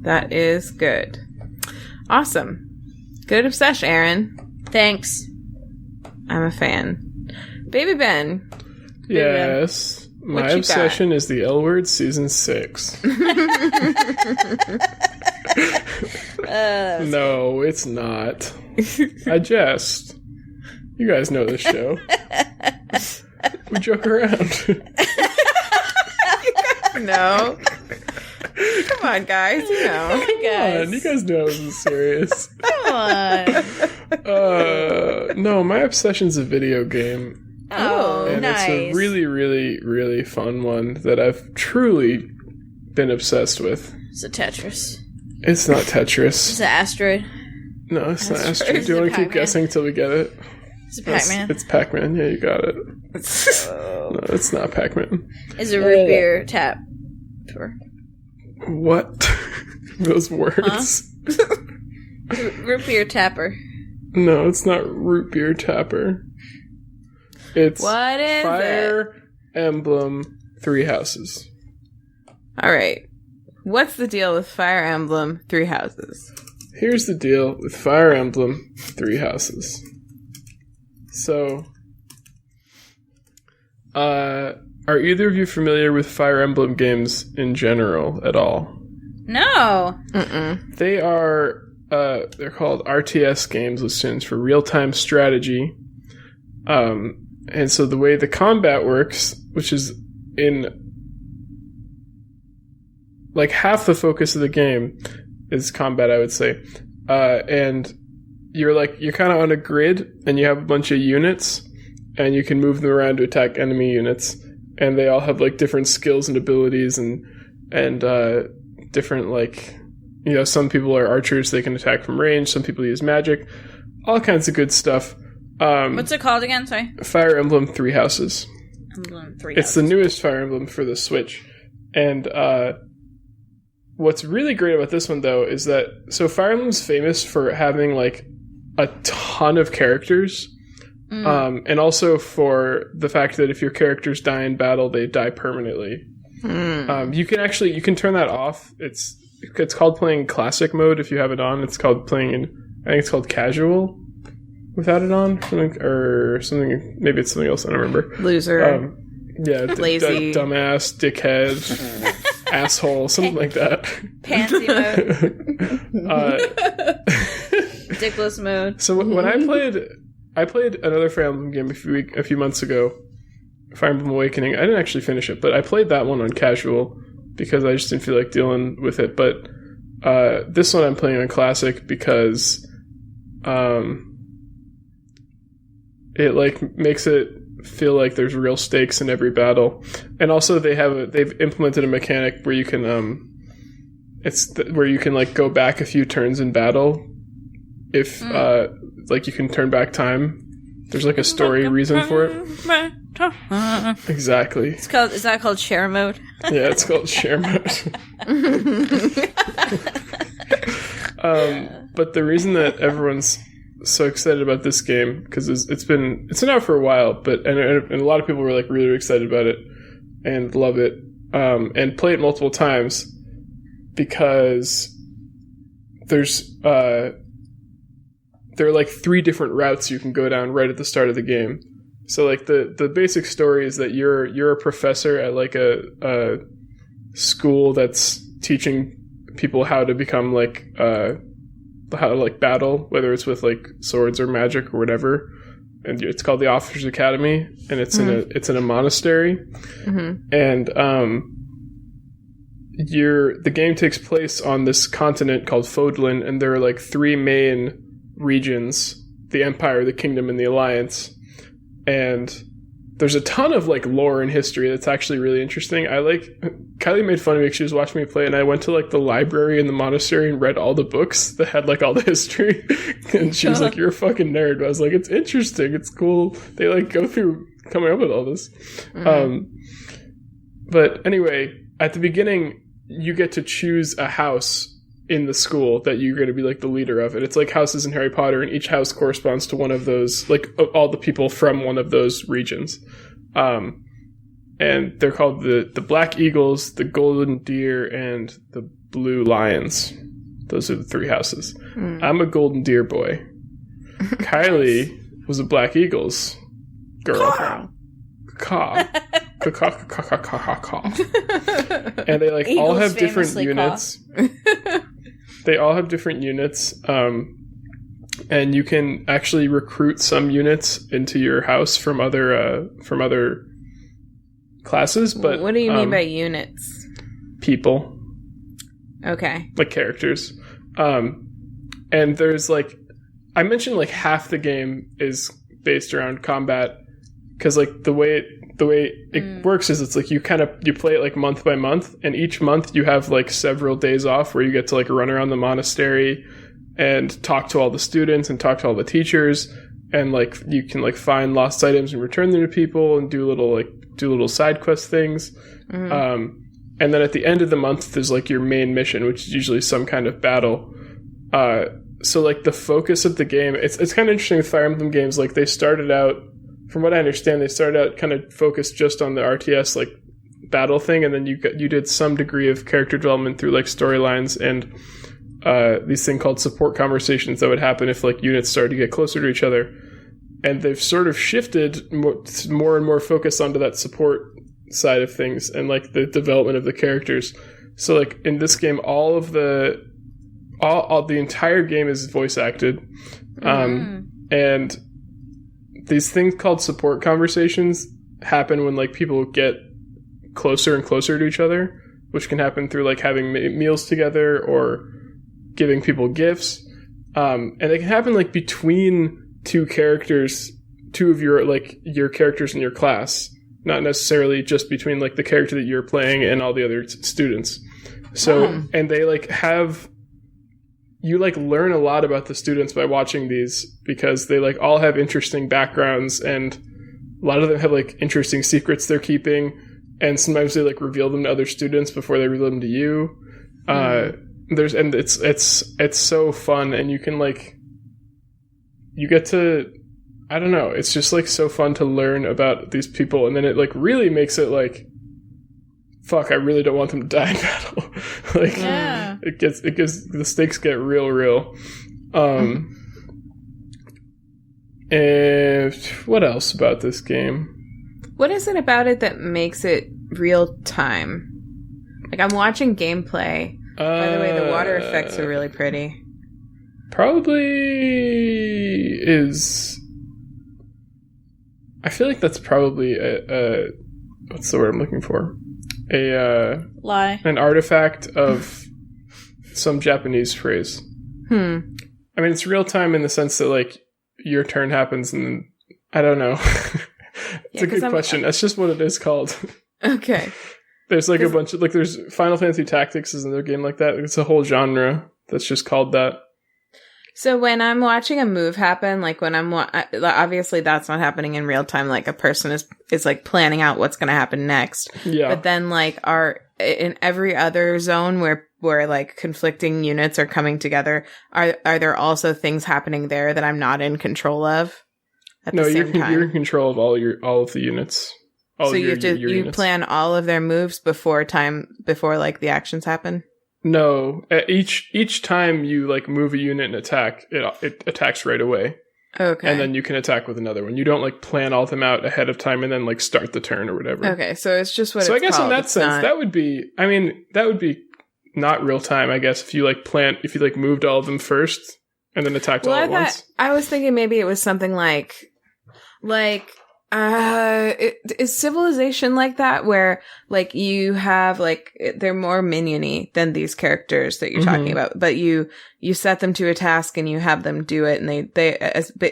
That is good. Awesome. Good obsession, Erin. Thanks. I'm a fan. Baby Ben. Yes. My obsession is the L Word season 6. No, it's not. I jest. You guys know this show. We joke around. No. Come on, guys. You know. Come on. You guys know this is serious. Come on. No, my obsession's a video game. Oh, and nice. It's a really, really, really fun one that I've truly been obsessed with. It's a Tetris. It's not Tetris. It's an asteroid. No, it's not asteroid. Do you want to keep guessing till we get it? It's a Pac-Man. It's Pac-Man. Yeah, you got it. No, it's not Pac-Man. It's a root beer tap. What? Those words. Huh? Root beer tapper. No, it's not root beer tapper. It's what is Fire Emblem 3 Houses. All right. What's the deal with Fire Emblem 3 Houses? Here's the deal with Fire Emblem 3 Houses. So, are either of you familiar with Fire Emblem games in general at all? No. They are, they're called RTS games, which stands for real-time strategy. And so the way the combat works, which is in like half the focus of the game is combat, I would say. And you're kind of on a grid and you have a bunch of units and you can move them around to attack enemy units. And they all have like different skills and abilities and different some people are archers, they can attack from range. Some people use magic, all kinds of good stuff. What's it called again? Sorry. Fire Emblem 3 Houses. Emblem 3 It's the newest Fire Emblem for the Switch. And what's really great about this one, though, is that Fire Emblem's famous for having like a ton of characters. And also for the fact that if your characters die in battle, they die permanently. You can turn that off. It's called playing classic mode if you have it on. It's called playing I think it's called casual without it on, or something. Maybe it's something else. I don't remember. Loser. Lazy, dumbass, dickhead, asshole, something like that. Pansy mode. Dickless mode. So when I played another Fire Emblem game a few months ago, Fire Emblem Awakening. I didn't actually finish it, but I played that one on casual because I just didn't feel like dealing with it. But this one I'm playing on classic because it like makes it feel like there's real stakes in every battle, and also they've implemented a mechanic where you can where you can like go back a few turns in battle if like you can turn back time. There's like a story reason for it. Exactly. Is that called share mode? Yeah, it's called share mode. But the reason that everyone's so excited about this game, because it's been out for a while, but and a lot of people were like really excited about it and love it, and play it multiple times, because there are like 3 different routes you can go down right at the start of the game. So like the basic story is that you're a professor at like a school that's teaching people how to become like how to like battle, whether it's with like swords or magic or whatever. And it's called the Officers Academy, and it's in a monastery. Mm-hmm. And the game takes place on this continent called Fodlan, and there are like 3 main regions: the Empire, the Kingdom, and the Alliance. And there's a ton of like lore and history that's actually really interesting. Kylie made fun of me because she was watching me play, and I went to like the library in the monastery and read all the books that had like all the history. And she was like, "You're a fucking nerd." But I was like, "It's interesting. It's cool." They like go through coming up with all this. Mm-hmm. But anyway, at the beginning, you get to choose a house in the school that you're going to be like the leader of. And it's like houses in Harry Potter, and each house corresponds to one of those, like all the people from one of those regions. And they're called the Black Eagles, the Golden Deer, and the Blue Lions. Those are the 3 houses. I'm a Golden Deer boy. Kylie was a Black Eagles girl. Caw. And they like Eagles all have different units. They all have different units, and you can actually recruit some units into your house from other classes. But what do you mean by units? People. Okay. Like characters. And there's like, I mentioned like half the game is based around combat, because like the way it works is it's like you play it like month by month, and each month you have like several days off where you get to like run around the monastery and talk to all the students and talk to all the teachers, and like you can like find lost items and return them to people and do little side quest things. Mm-hmm. And then at the end of the month there's like your main mission, which is usually some kind of battle. So like the focus of the game, it's kind of interesting with Fire Emblem games. Like they started out, from what I understand, they started out kind of focused just on the RTS like battle thing, and then you did some degree of character development through like storylines and these thing called support conversations that would happen if like units started to get closer to each other. And they've sort of shifted more and more focus onto that support side of things and like the development of the characters. So like in this game, all the entire game is voice acted, and these things called support conversations happen when like people get closer and closer to each other, which can happen through like having meals together or giving people gifts. And they can happen like between 2 characters, 2 of your characters in your class, not necessarily just between like the character that you're playing and all the other students. So, and they like you like learn a lot about the students by watching these, because they like all have interesting backgrounds, and a lot of them have like interesting secrets they're keeping, and sometimes they like reveal them to other students before they reveal them to you. It's so fun, and you can like, you get to, I don't know, it's just like so fun to learn about these people, and then it like really makes it like, fuck, I really don't want them to die in battle. Like, yeah. It gets the stakes get real. And what else about this game? What is it about it that makes it real time? Like, I'm watching gameplay. By the way, the water effects are really pretty. Probably is. I feel like that's probably a what's the word I'm looking for? Lie. An artifact of some Japanese phrase. I mean, it's real time in the sense that like your turn happens, and then, I don't know. It's a good question. That's just what it is called. Okay. There's like a bunch of like, there's Final Fantasy Tactics is another game like that. It's a whole genre that's just called that. So when I'm watching a move happen, like when obviously that's not happening in real time. Like a person is like planning out what's going to happen next. Yeah. But then like in every other zone where like conflicting units are coming together, are there also things happening there that I'm not in control of? No, you're in control of all of the units. So you plan all of their moves before like the actions happen? No, each time you like move a unit and attack, it attacks right away. Okay. And then you can attack with another one. You don't like plan all of them out ahead of time and then like start the turn or whatever. Okay, so it's just what. So it's I guess called. in that sense, that would be not real time. I guess if you like moved all of them first and then attacked all at once. I was thinking maybe it was something like. Is Civilization like that where like you have like they're more minion-y than these characters that you're talking about, but you set them to a task and you have them do it, and they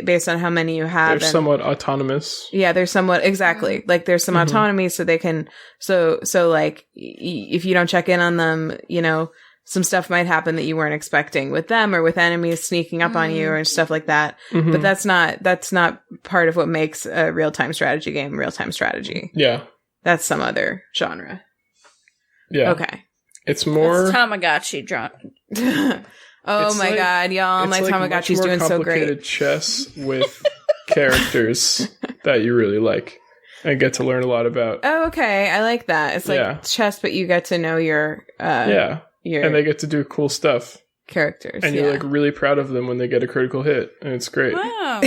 based on how many you have, they're somewhat autonomous. Yeah, they're somewhat exactly like there's some autonomy, so they can so like if you don't check in on them, you know, some stuff might happen that you weren't expecting with them or with enemies sneaking up on you and stuff like that. But that's not part of what makes a real-time strategy game real-time strategy. Yeah. That's some other genre. Yeah. Okay. It's more... That's Tamagotchi genre. Oh my god, y'all. My Tamagotchi's doing so great. It's complicated chess with characters that you really like and get to learn a lot about. Oh, okay. I like that. It's like chess, but you get to know your... and they get to do cool stuff. Characters. And you're like really proud of them when they get a critical hit. And it's great. Wow.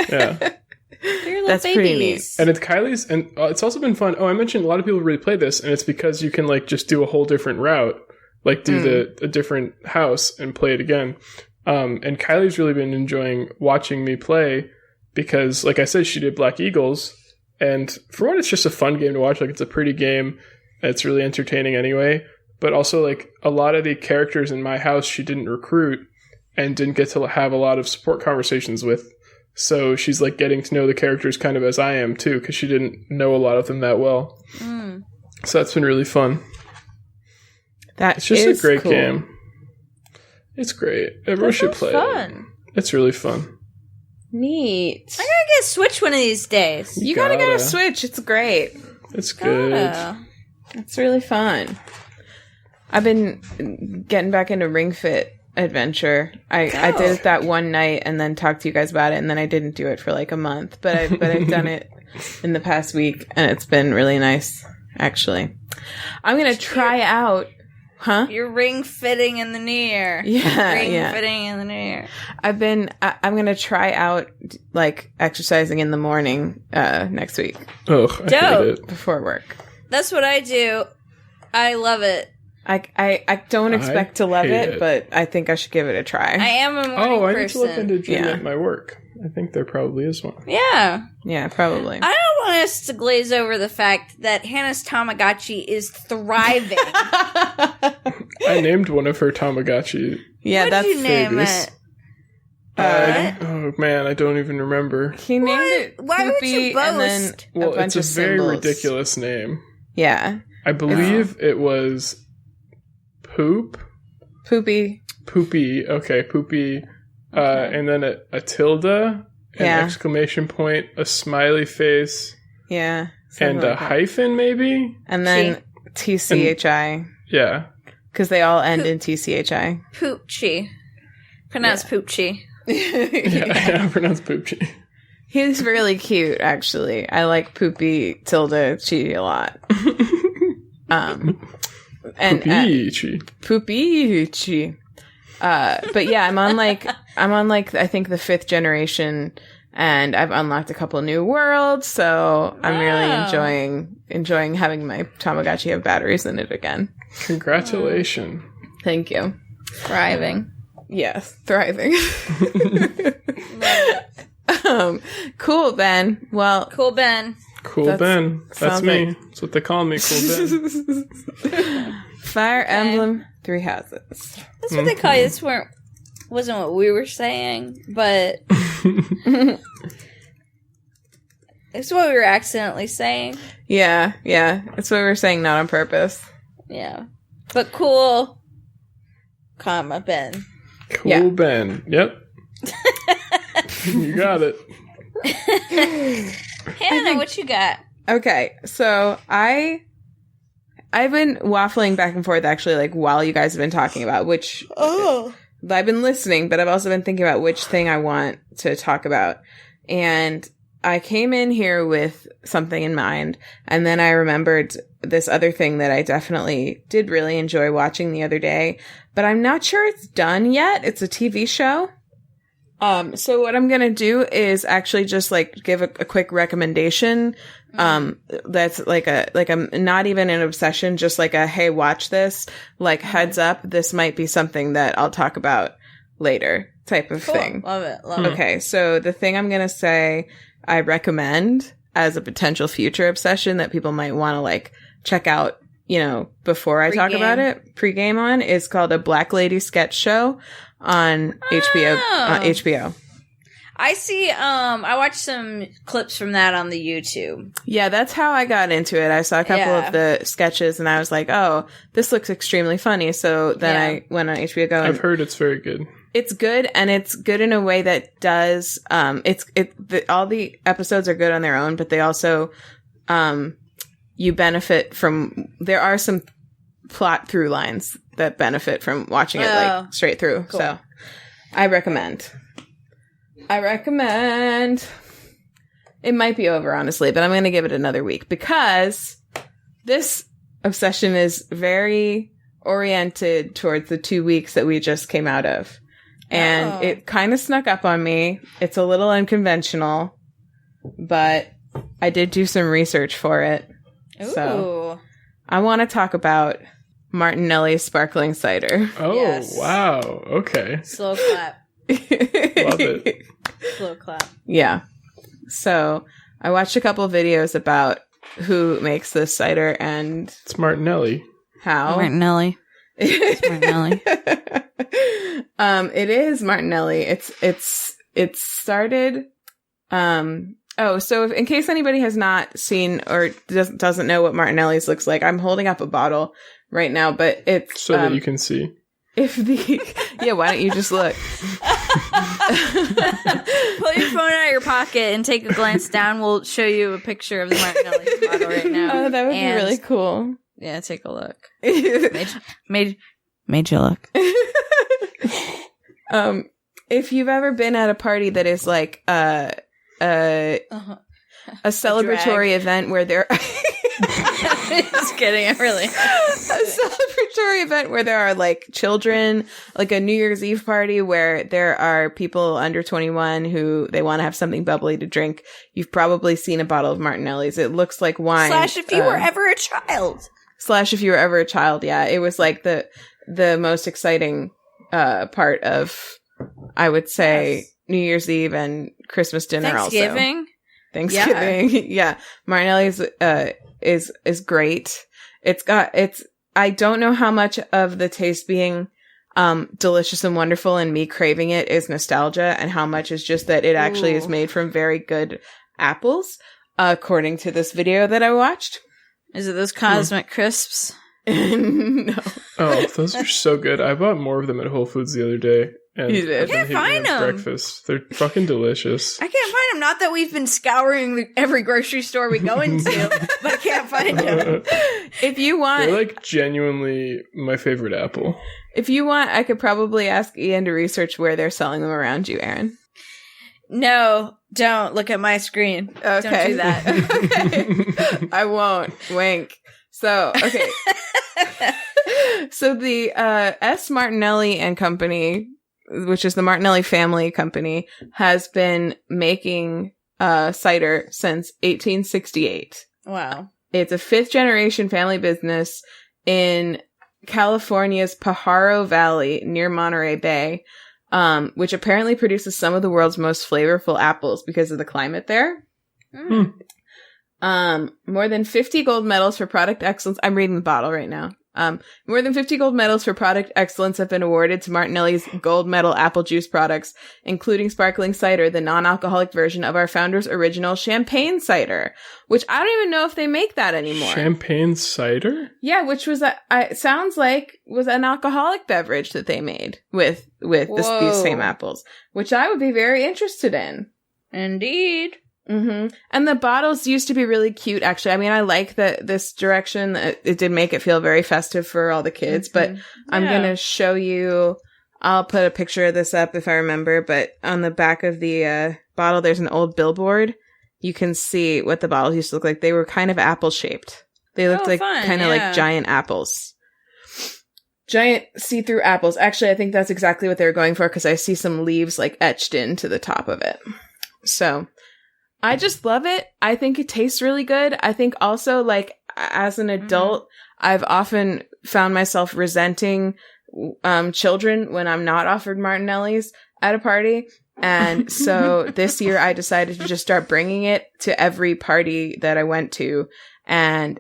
Yeah. They're That's babies. pretty neat. And it's Kylie's, and it's also been fun. Oh, I mentioned a lot of people really play this, and it's because you can like just do a whole different route, like do a different house and play it again. And Kylie's really been enjoying watching me play because, like I said, she did Black Eagles, and for one, it's just a fun game to watch. Like it's a pretty game. It's really entertaining anyway. But also, like, a lot of the characters in my house she didn't recruit and didn't get to have a lot of support conversations with. So she's, like, getting to know the characters kind of as I am, too, because she didn't know a lot of them that well. So that's been really fun. It's just a great game. It's great. Everyone should play it. It's really fun. Neat. I gotta get a Switch one of these days. You gotta get a Switch. It's great. It's good. It's really fun. I've been getting back into Ring Fit Adventure. I did it that one night and then talked to you guys about it, and then I didn't do it for like a month. But I've done it in the past week, and it's been really nice, actually. I'm gonna try out. Huh? You're ring fitting in the new year. Yeah, ring fitting in the new year. I'm gonna try out like exercising in the morning next week. Oh, I hate it. Before work. That's what I do. I love it. I don't expect to love it, but I think I should give it a try. I am a morning person. I need to look into gym at my work. I think there probably is one. Yeah. Yeah, probably. I don't want us to glaze over the fact that Hannah's Tamagotchi is thriving. I named one of her Tamagotchi. Yeah, what that's did you name it? Oh man, I don't even remember. He named it Why would you boast? And then well, a bunch it's a of very symbols. ridiculous name. Yeah. I believe it was Poopy. Okay, Poopy. And then a tilde, an exclamation point, a smiley face. Yeah. And a hyphen, maybe? And then TCHI. Yeah. Because they all end in TCHI. Poopchi. Pronounced Poopchi. Yeah, pronounced Poopchi. He's really cute, actually. I like Poopy tilde chi a lot. And Poopy chi. But yeah, I'm on like I think the 5th generation, and I've unlocked a couple new worlds, so I'm really enjoying having my Tamagotchi have batteries in it again. Congratulations. Thank you. Thriving. Yes, thriving. Cool, Ben. Well, cool, Ben. Cool, Ben. That's me. That's what they call me, Cool Ben. Fire Emblem 3 Houses. That's what they call you. This wasn't what we were saying, but it's what we were accidentally saying. Yeah. It's what we were saying, not on purpose. Yeah. But cool, Ben. Cool Ben. Yep. You got it. Hannah, what you got? Okay, so I've been waffling back and forth actually, like, while you guys have been talking about which... I've been listening, but I've also been thinking about which thing I want to talk about. And I came in here with something in mind, and then I remembered this other thing that I definitely did really enjoy watching the other day, but I'm not sure it's done yet. It's a TV show. So what I'm going to do is actually just like give a quick recommendation. That's like a not even an obsession, just like a, hey, watch this, like heads up. This might be something that I'll talk about later type of thing. Love it. Love it. Okay. So the thing I'm going to say I recommend as a potential future obsession that people might want to like check out, you know, before I talk about it, pregame on, is called A Black Lady Sketch Show on HBO. I see, I watched some clips from that on the YouTube. Yeah, that's how I got into it. I saw a couple of the sketches and I was like, oh, this looks extremely funny. So then I went on HBO Go. I've heard it's very good. It's good, and it's good in a way that does, all the episodes are good on their own, but they also, you benefit from, there are some plot through lines that benefit from watching it like straight through. Cool. So I recommend. It might be over, honestly, but I'm going to give it another week because this obsession is very oriented towards the 2 weeks that we just came out of. And it kind of snuck up on me. It's a little unconventional, but I did do some research for it. Ooh. So I want to talk about Martinelli sparkling cider. Oh, yes. Wow. Okay. Slow clap. Love it. Slow clap. Yeah. So I watched a couple of videos about who makes this cider and... It's Martinelli. How? Martinelli. It's Martinelli. It is Martinelli. It started... so in case anybody has not seen or doesn't know what Martinelli's looks like, I'm holding up a bottle right now, but it's... So that you can see. Why don't you just look? Pull your phone out of your pocket and take a glance down. We'll show you a picture of the Martinelli bottle right now. Oh, that would be really cool. Yeah, take a look. Made you look. If you've ever been at a party that is like a celebratory event where there just kidding, really. A celebratory event where there are like children, like a New Year's Eve party where there are people under 21 who they want to have something bubbly to drink. You've probably seen a bottle of Martinelli's. It looks like wine. / if you were ever a child. / if you were ever a child, yeah. It was like the most exciting part of, I would say, New Year's Eve and Christmas dinner Thanksgiving. Also. Thanksgiving. Yeah. Martinelli's is great. I don't know how much of the taste being delicious and wonderful and me craving it is nostalgia and how much is just that it actually is made from very good apples, according to this video that I watched. Is it those Cosmic Crisps? No. Oh, those are so good. I bought more of them at Whole Foods the other day. And you did? I can't find them. Breakfast. They're fucking delicious. I can't find them. Not that we've been scouring every grocery store we go into, but I can't find them. If you want... They're like genuinely my favorite apple. If you want, I could probably ask Ian to research where they're selling them around you, Erin. No, don't look at my screen. Okay. Don't do that. Okay. I won't. Wink. So, okay. So the S. Martinelli and Company, which is the Martinelli family company, has been making cider since 1868. Wow. It's a 5th generation family business in California's Pajaro Valley near Monterey Bay, which apparently produces some of the world's most flavorful apples because of the climate there. Mm. More than 50 gold medals for product excellence. I'm reading the bottle right now. More than 50 gold medals for product excellence have been awarded to Martinelli's gold medal apple juice products, including sparkling cider, the non-alcoholic version of our founder's original champagne cider, which I don't even know if they make that anymore. Champagne cider? Yeah, which was sounds like was an alcoholic beverage that they made with these same apples, which I would be very interested in. Indeed. Mm-hmm. And the bottles used to be really cute, actually. I mean, I like this direction. It did make it feel very festive for all the kids, but I'm going to show you. I'll put a picture of this up if I remember, but on the back of the bottle, there's an old billboard. You can see what the bottles used to look like. They were kind of apple-shaped. They looked kind of like giant apples. Giant see-through apples. Actually, I think that's exactly what they were going for, because I see some leaves like etched into the top of it. So I just love it. I think it tastes really good. I think also, like, as an adult, I've often found myself resenting children when I'm not offered Martinelli's at a party. And so this year I decided to just start bringing it to every party that I went to. And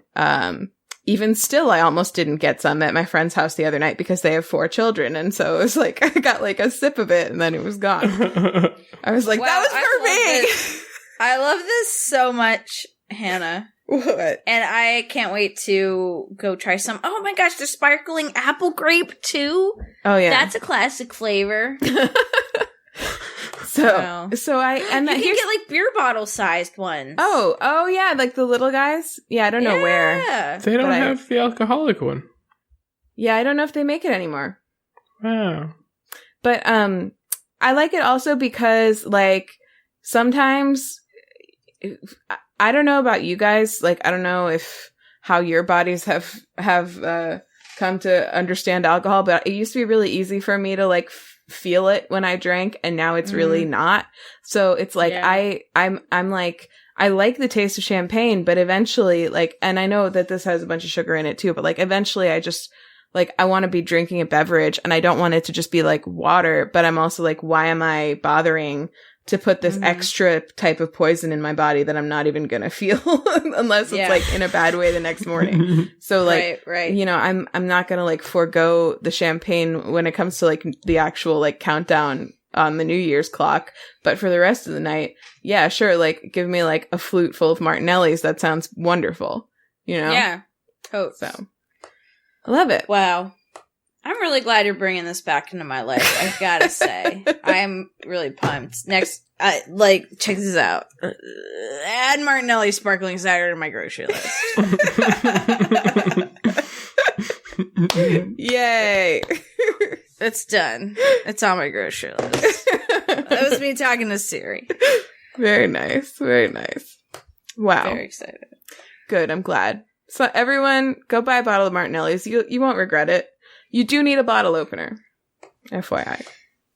even still, I almost didn't get some at my friend's house the other night because they have 4 children. And so it was like, I got like a sip of it and then it was gone. I was like, that was for me. I love this so much, Hannah. What? And I can't wait to go try some. Oh my gosh, there's sparkling apple grape too. Oh yeah. That's a classic flavor. So you can get like beer bottle sized ones. Oh yeah, like the little guys. Yeah, I don't know where. They don't have the alcoholic one. Yeah, I don't know if they make it anymore. Wow. But I like it also because like sometimes I don't know about you guys. Like I don't know how your bodies have come to understand alcohol, but it used to be really easy for me to like feel it when I drank, and now it's really not. So it's like I'm like I like the taste of champagne, but eventually like, and I know that this has a bunch of sugar in it too, but like eventually I just like I want to be drinking a beverage, and I don't want it to just be like water, but I'm also like, why am I bothering to put this extra type of poison in my body that I'm not even going to feel unless it's like in a bad way the next morning. So like, you know, I'm not going to like forego the champagne when it comes to like the actual like countdown on the New Year's clock. But for the rest of the night, yeah, sure. Like give me like a flute full of Martinellis. That sounds wonderful. You know? Yeah. Totes. So I love it. Wow. I'm really glad you're bringing this back into my life. I gotta say, I'm really pumped. Next, check this out. Add Martinelli sparkling cider to my grocery list. Yay! It's done. It's on my grocery list. That was me talking to Siri. Very nice. Very nice. Wow. Very excited. Good. I'm glad. So everyone, go buy a bottle of Martinelli's. You won't regret it. You do need a bottle opener. FYI.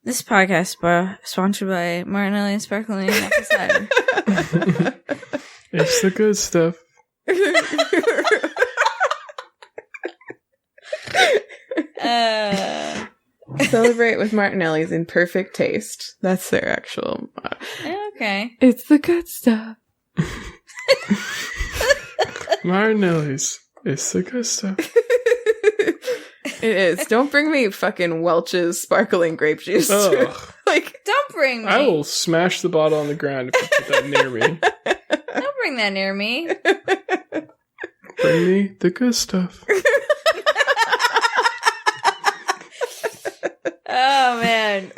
This podcast sponsored by Martinelli Sparkling Apple Cider. It's the good stuff. Celebrate with Martinelli's in perfect taste. That's their actual motto. Okay. It's the good stuff. Martinelli's. It's the good stuff. It is. Don't bring me fucking Welch's sparkling grape juice. Like, don't bring me. I will smash the bottle on the ground if you put that near me. Don't bring that near me. Bring me the good stuff. Oh, man.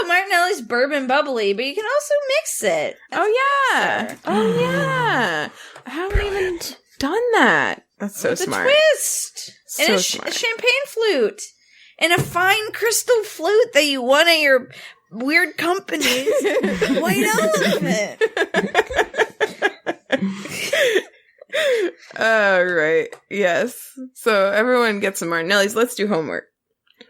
Martinelli's bourbon bubbly, but you can also mix it. That's I haven't even done that. That's so smart. A twist. So and a smart. Champagne flute. And a fine crystal flute that you won at your weird company's White Elephant. Oh, right. Yes. So everyone gets some Martinelli's. Let's do homework.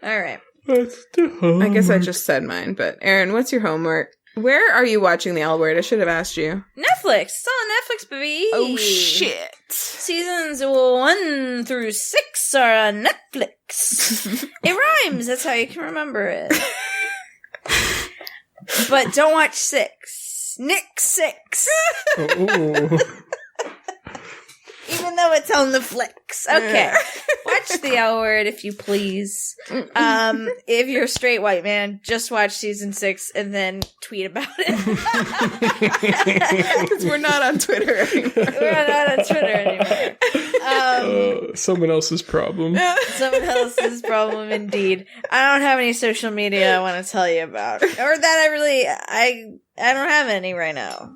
All right. Let's do homework. I guess I just said mine, but Erin, what's your homework? Where are you watching The L Word? I should have asked you. Netflix. It's on Netflix, baby. Oh, shit. Seasons 1 through 6 are on Netflix. It rhymes. That's how you can remember it. But don't watch 6. Nick 6. Oh. Even though it's on the flick. Okay. Watch the L Word if you please. If you're a straight white man, just watch season 6 and then tweet about it. Because we're not on Twitter anymore. We're not on Twitter anymore. Someone else's problem. Someone else's problem, indeed. I don't have any social media I want to tell you about. Or that I don't have any right now.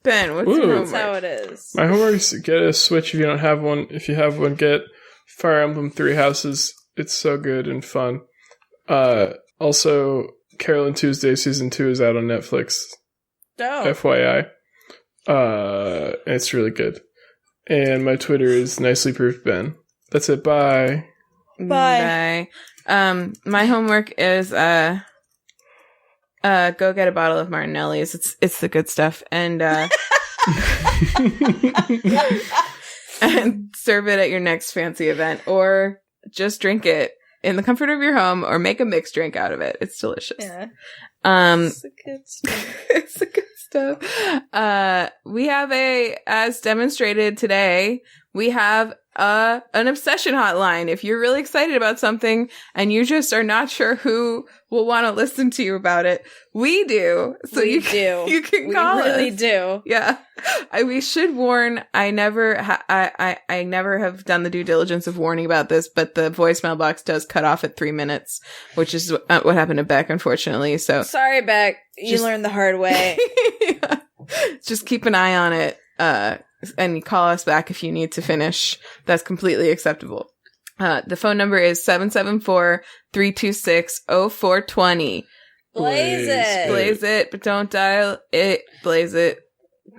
Ben, what's your homework? That's how it is. My homework is get a Switch if you don't have one. If you have one, get Fire Emblem 3 Houses. It's so good and fun. Also, Carole and Tuesday Season 2 is out on Netflix. Oh. FYI. It's really good. And my Twitter is Nicely Proofed Ben. That's it. Bye. Bye. My homework is go get a bottle of Martinelli's. It's the good stuff, and and serve it at your next fancy event, or just drink it in the comfort of your home, or make a mixed drink out of it. It's delicious. Yeah. It's the good stuff. It's the good stuff. We have as demonstrated today, we have an obsession hotline. If you're really excited about something and you just are not sure who will want to listen to you about it, we do. So you can call us. We really do. Yeah. We should warn. I never have done the due diligence of warning about this, but the voicemail box does cut off at 3 minutes, which is what happened to Beck, unfortunately. So sorry, Beck. You learned the hard way. Yeah. Just keep an eye on it. And call us back if you need to finish. That's completely acceptable. The phone number is 774-326-0420. Blaze it. Blaze it, but don't dial it. Blaze it.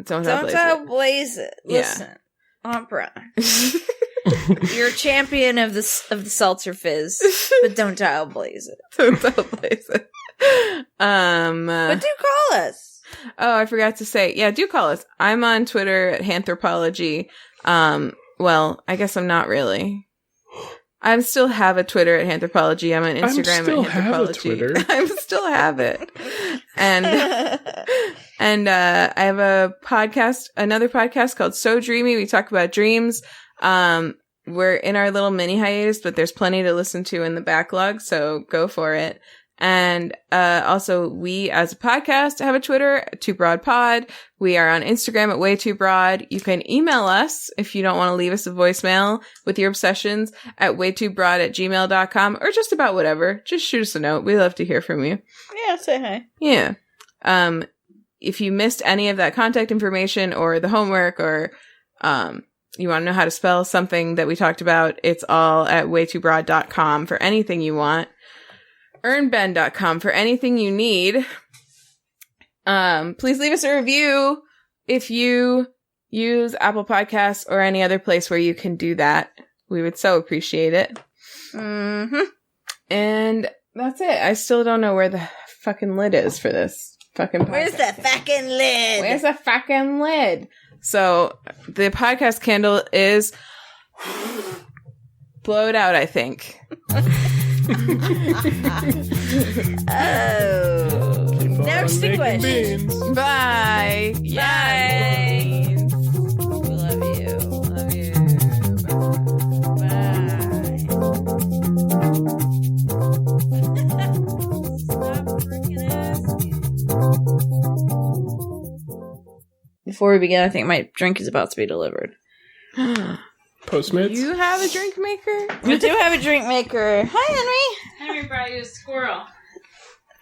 Don't dial blaze it. Listen, Aunt Brun. You're a champion of the seltzer fizz, but don't dial blaze it. Don't dial blaze it. But do call us. Oh, I forgot to say. Yeah, do call us. I'm on Twitter at Hanthropology. Well, I guess I'm not really. I still have a Twitter at Hanthropology. I'm on Instagram at Hanthropology. I still have it. And I have a podcast, another podcast called So Dreamy. We talk about dreams. We're in our little mini hiatus, but there's plenty to listen to in the backlog, so go for it. And also, we as a podcast have a Twitter, WayTooBroad. We are on Instagram at WayTooBroad. You can email us if you don't want to leave us a voicemail with your obsessions at WayTooBroad@gmail.com, or just about whatever. Just shoot us a note. We love to hear from you. Yeah, say hi. Yeah. If you missed any of that contact information or the homework, or you want to know how to spell something that we talked about, it's all at WayTooBroad.com for anything you want. earnben.com for anything you need. Please leave us a review if you use Apple Podcasts or any other place where you can do that. We would so appreciate it. Mm-hmm. And that's it. I still don't know where the fucking lid is for this fucking podcast. Where's the fucking lid? Where's the fucking lid? So the podcast candle is blow it out, I think. Next question. Bye. Bye. We love you. Love you. Bye. Stop freaking asking. Before we begin, I think my drink is about to be delivered. Postmates? You have a drink maker? We do have a drink maker. Hi, Henry. Henry brought you a squirrel.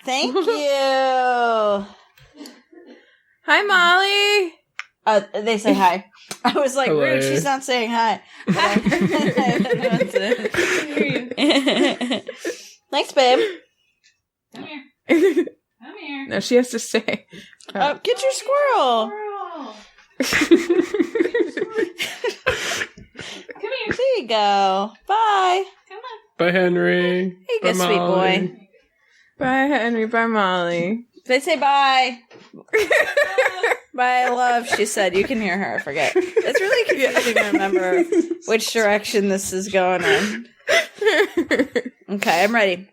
Thank you. Hi, Molly. They say hi. I was like, hello. Rude, she's not saying hi. Thanks, babe. Come here. Come here. No, she has to stay. Get your squirrel. Come here. There you go. Bye. Come on. Bye, Henry. Here you go, Bye, sweet Molly. boy. Bye, Henry. Bye, Molly. They say bye. Bye, love, she said. You can hear her. I forget. It's really confusing to remember which direction this is going in. Okay, I'm ready.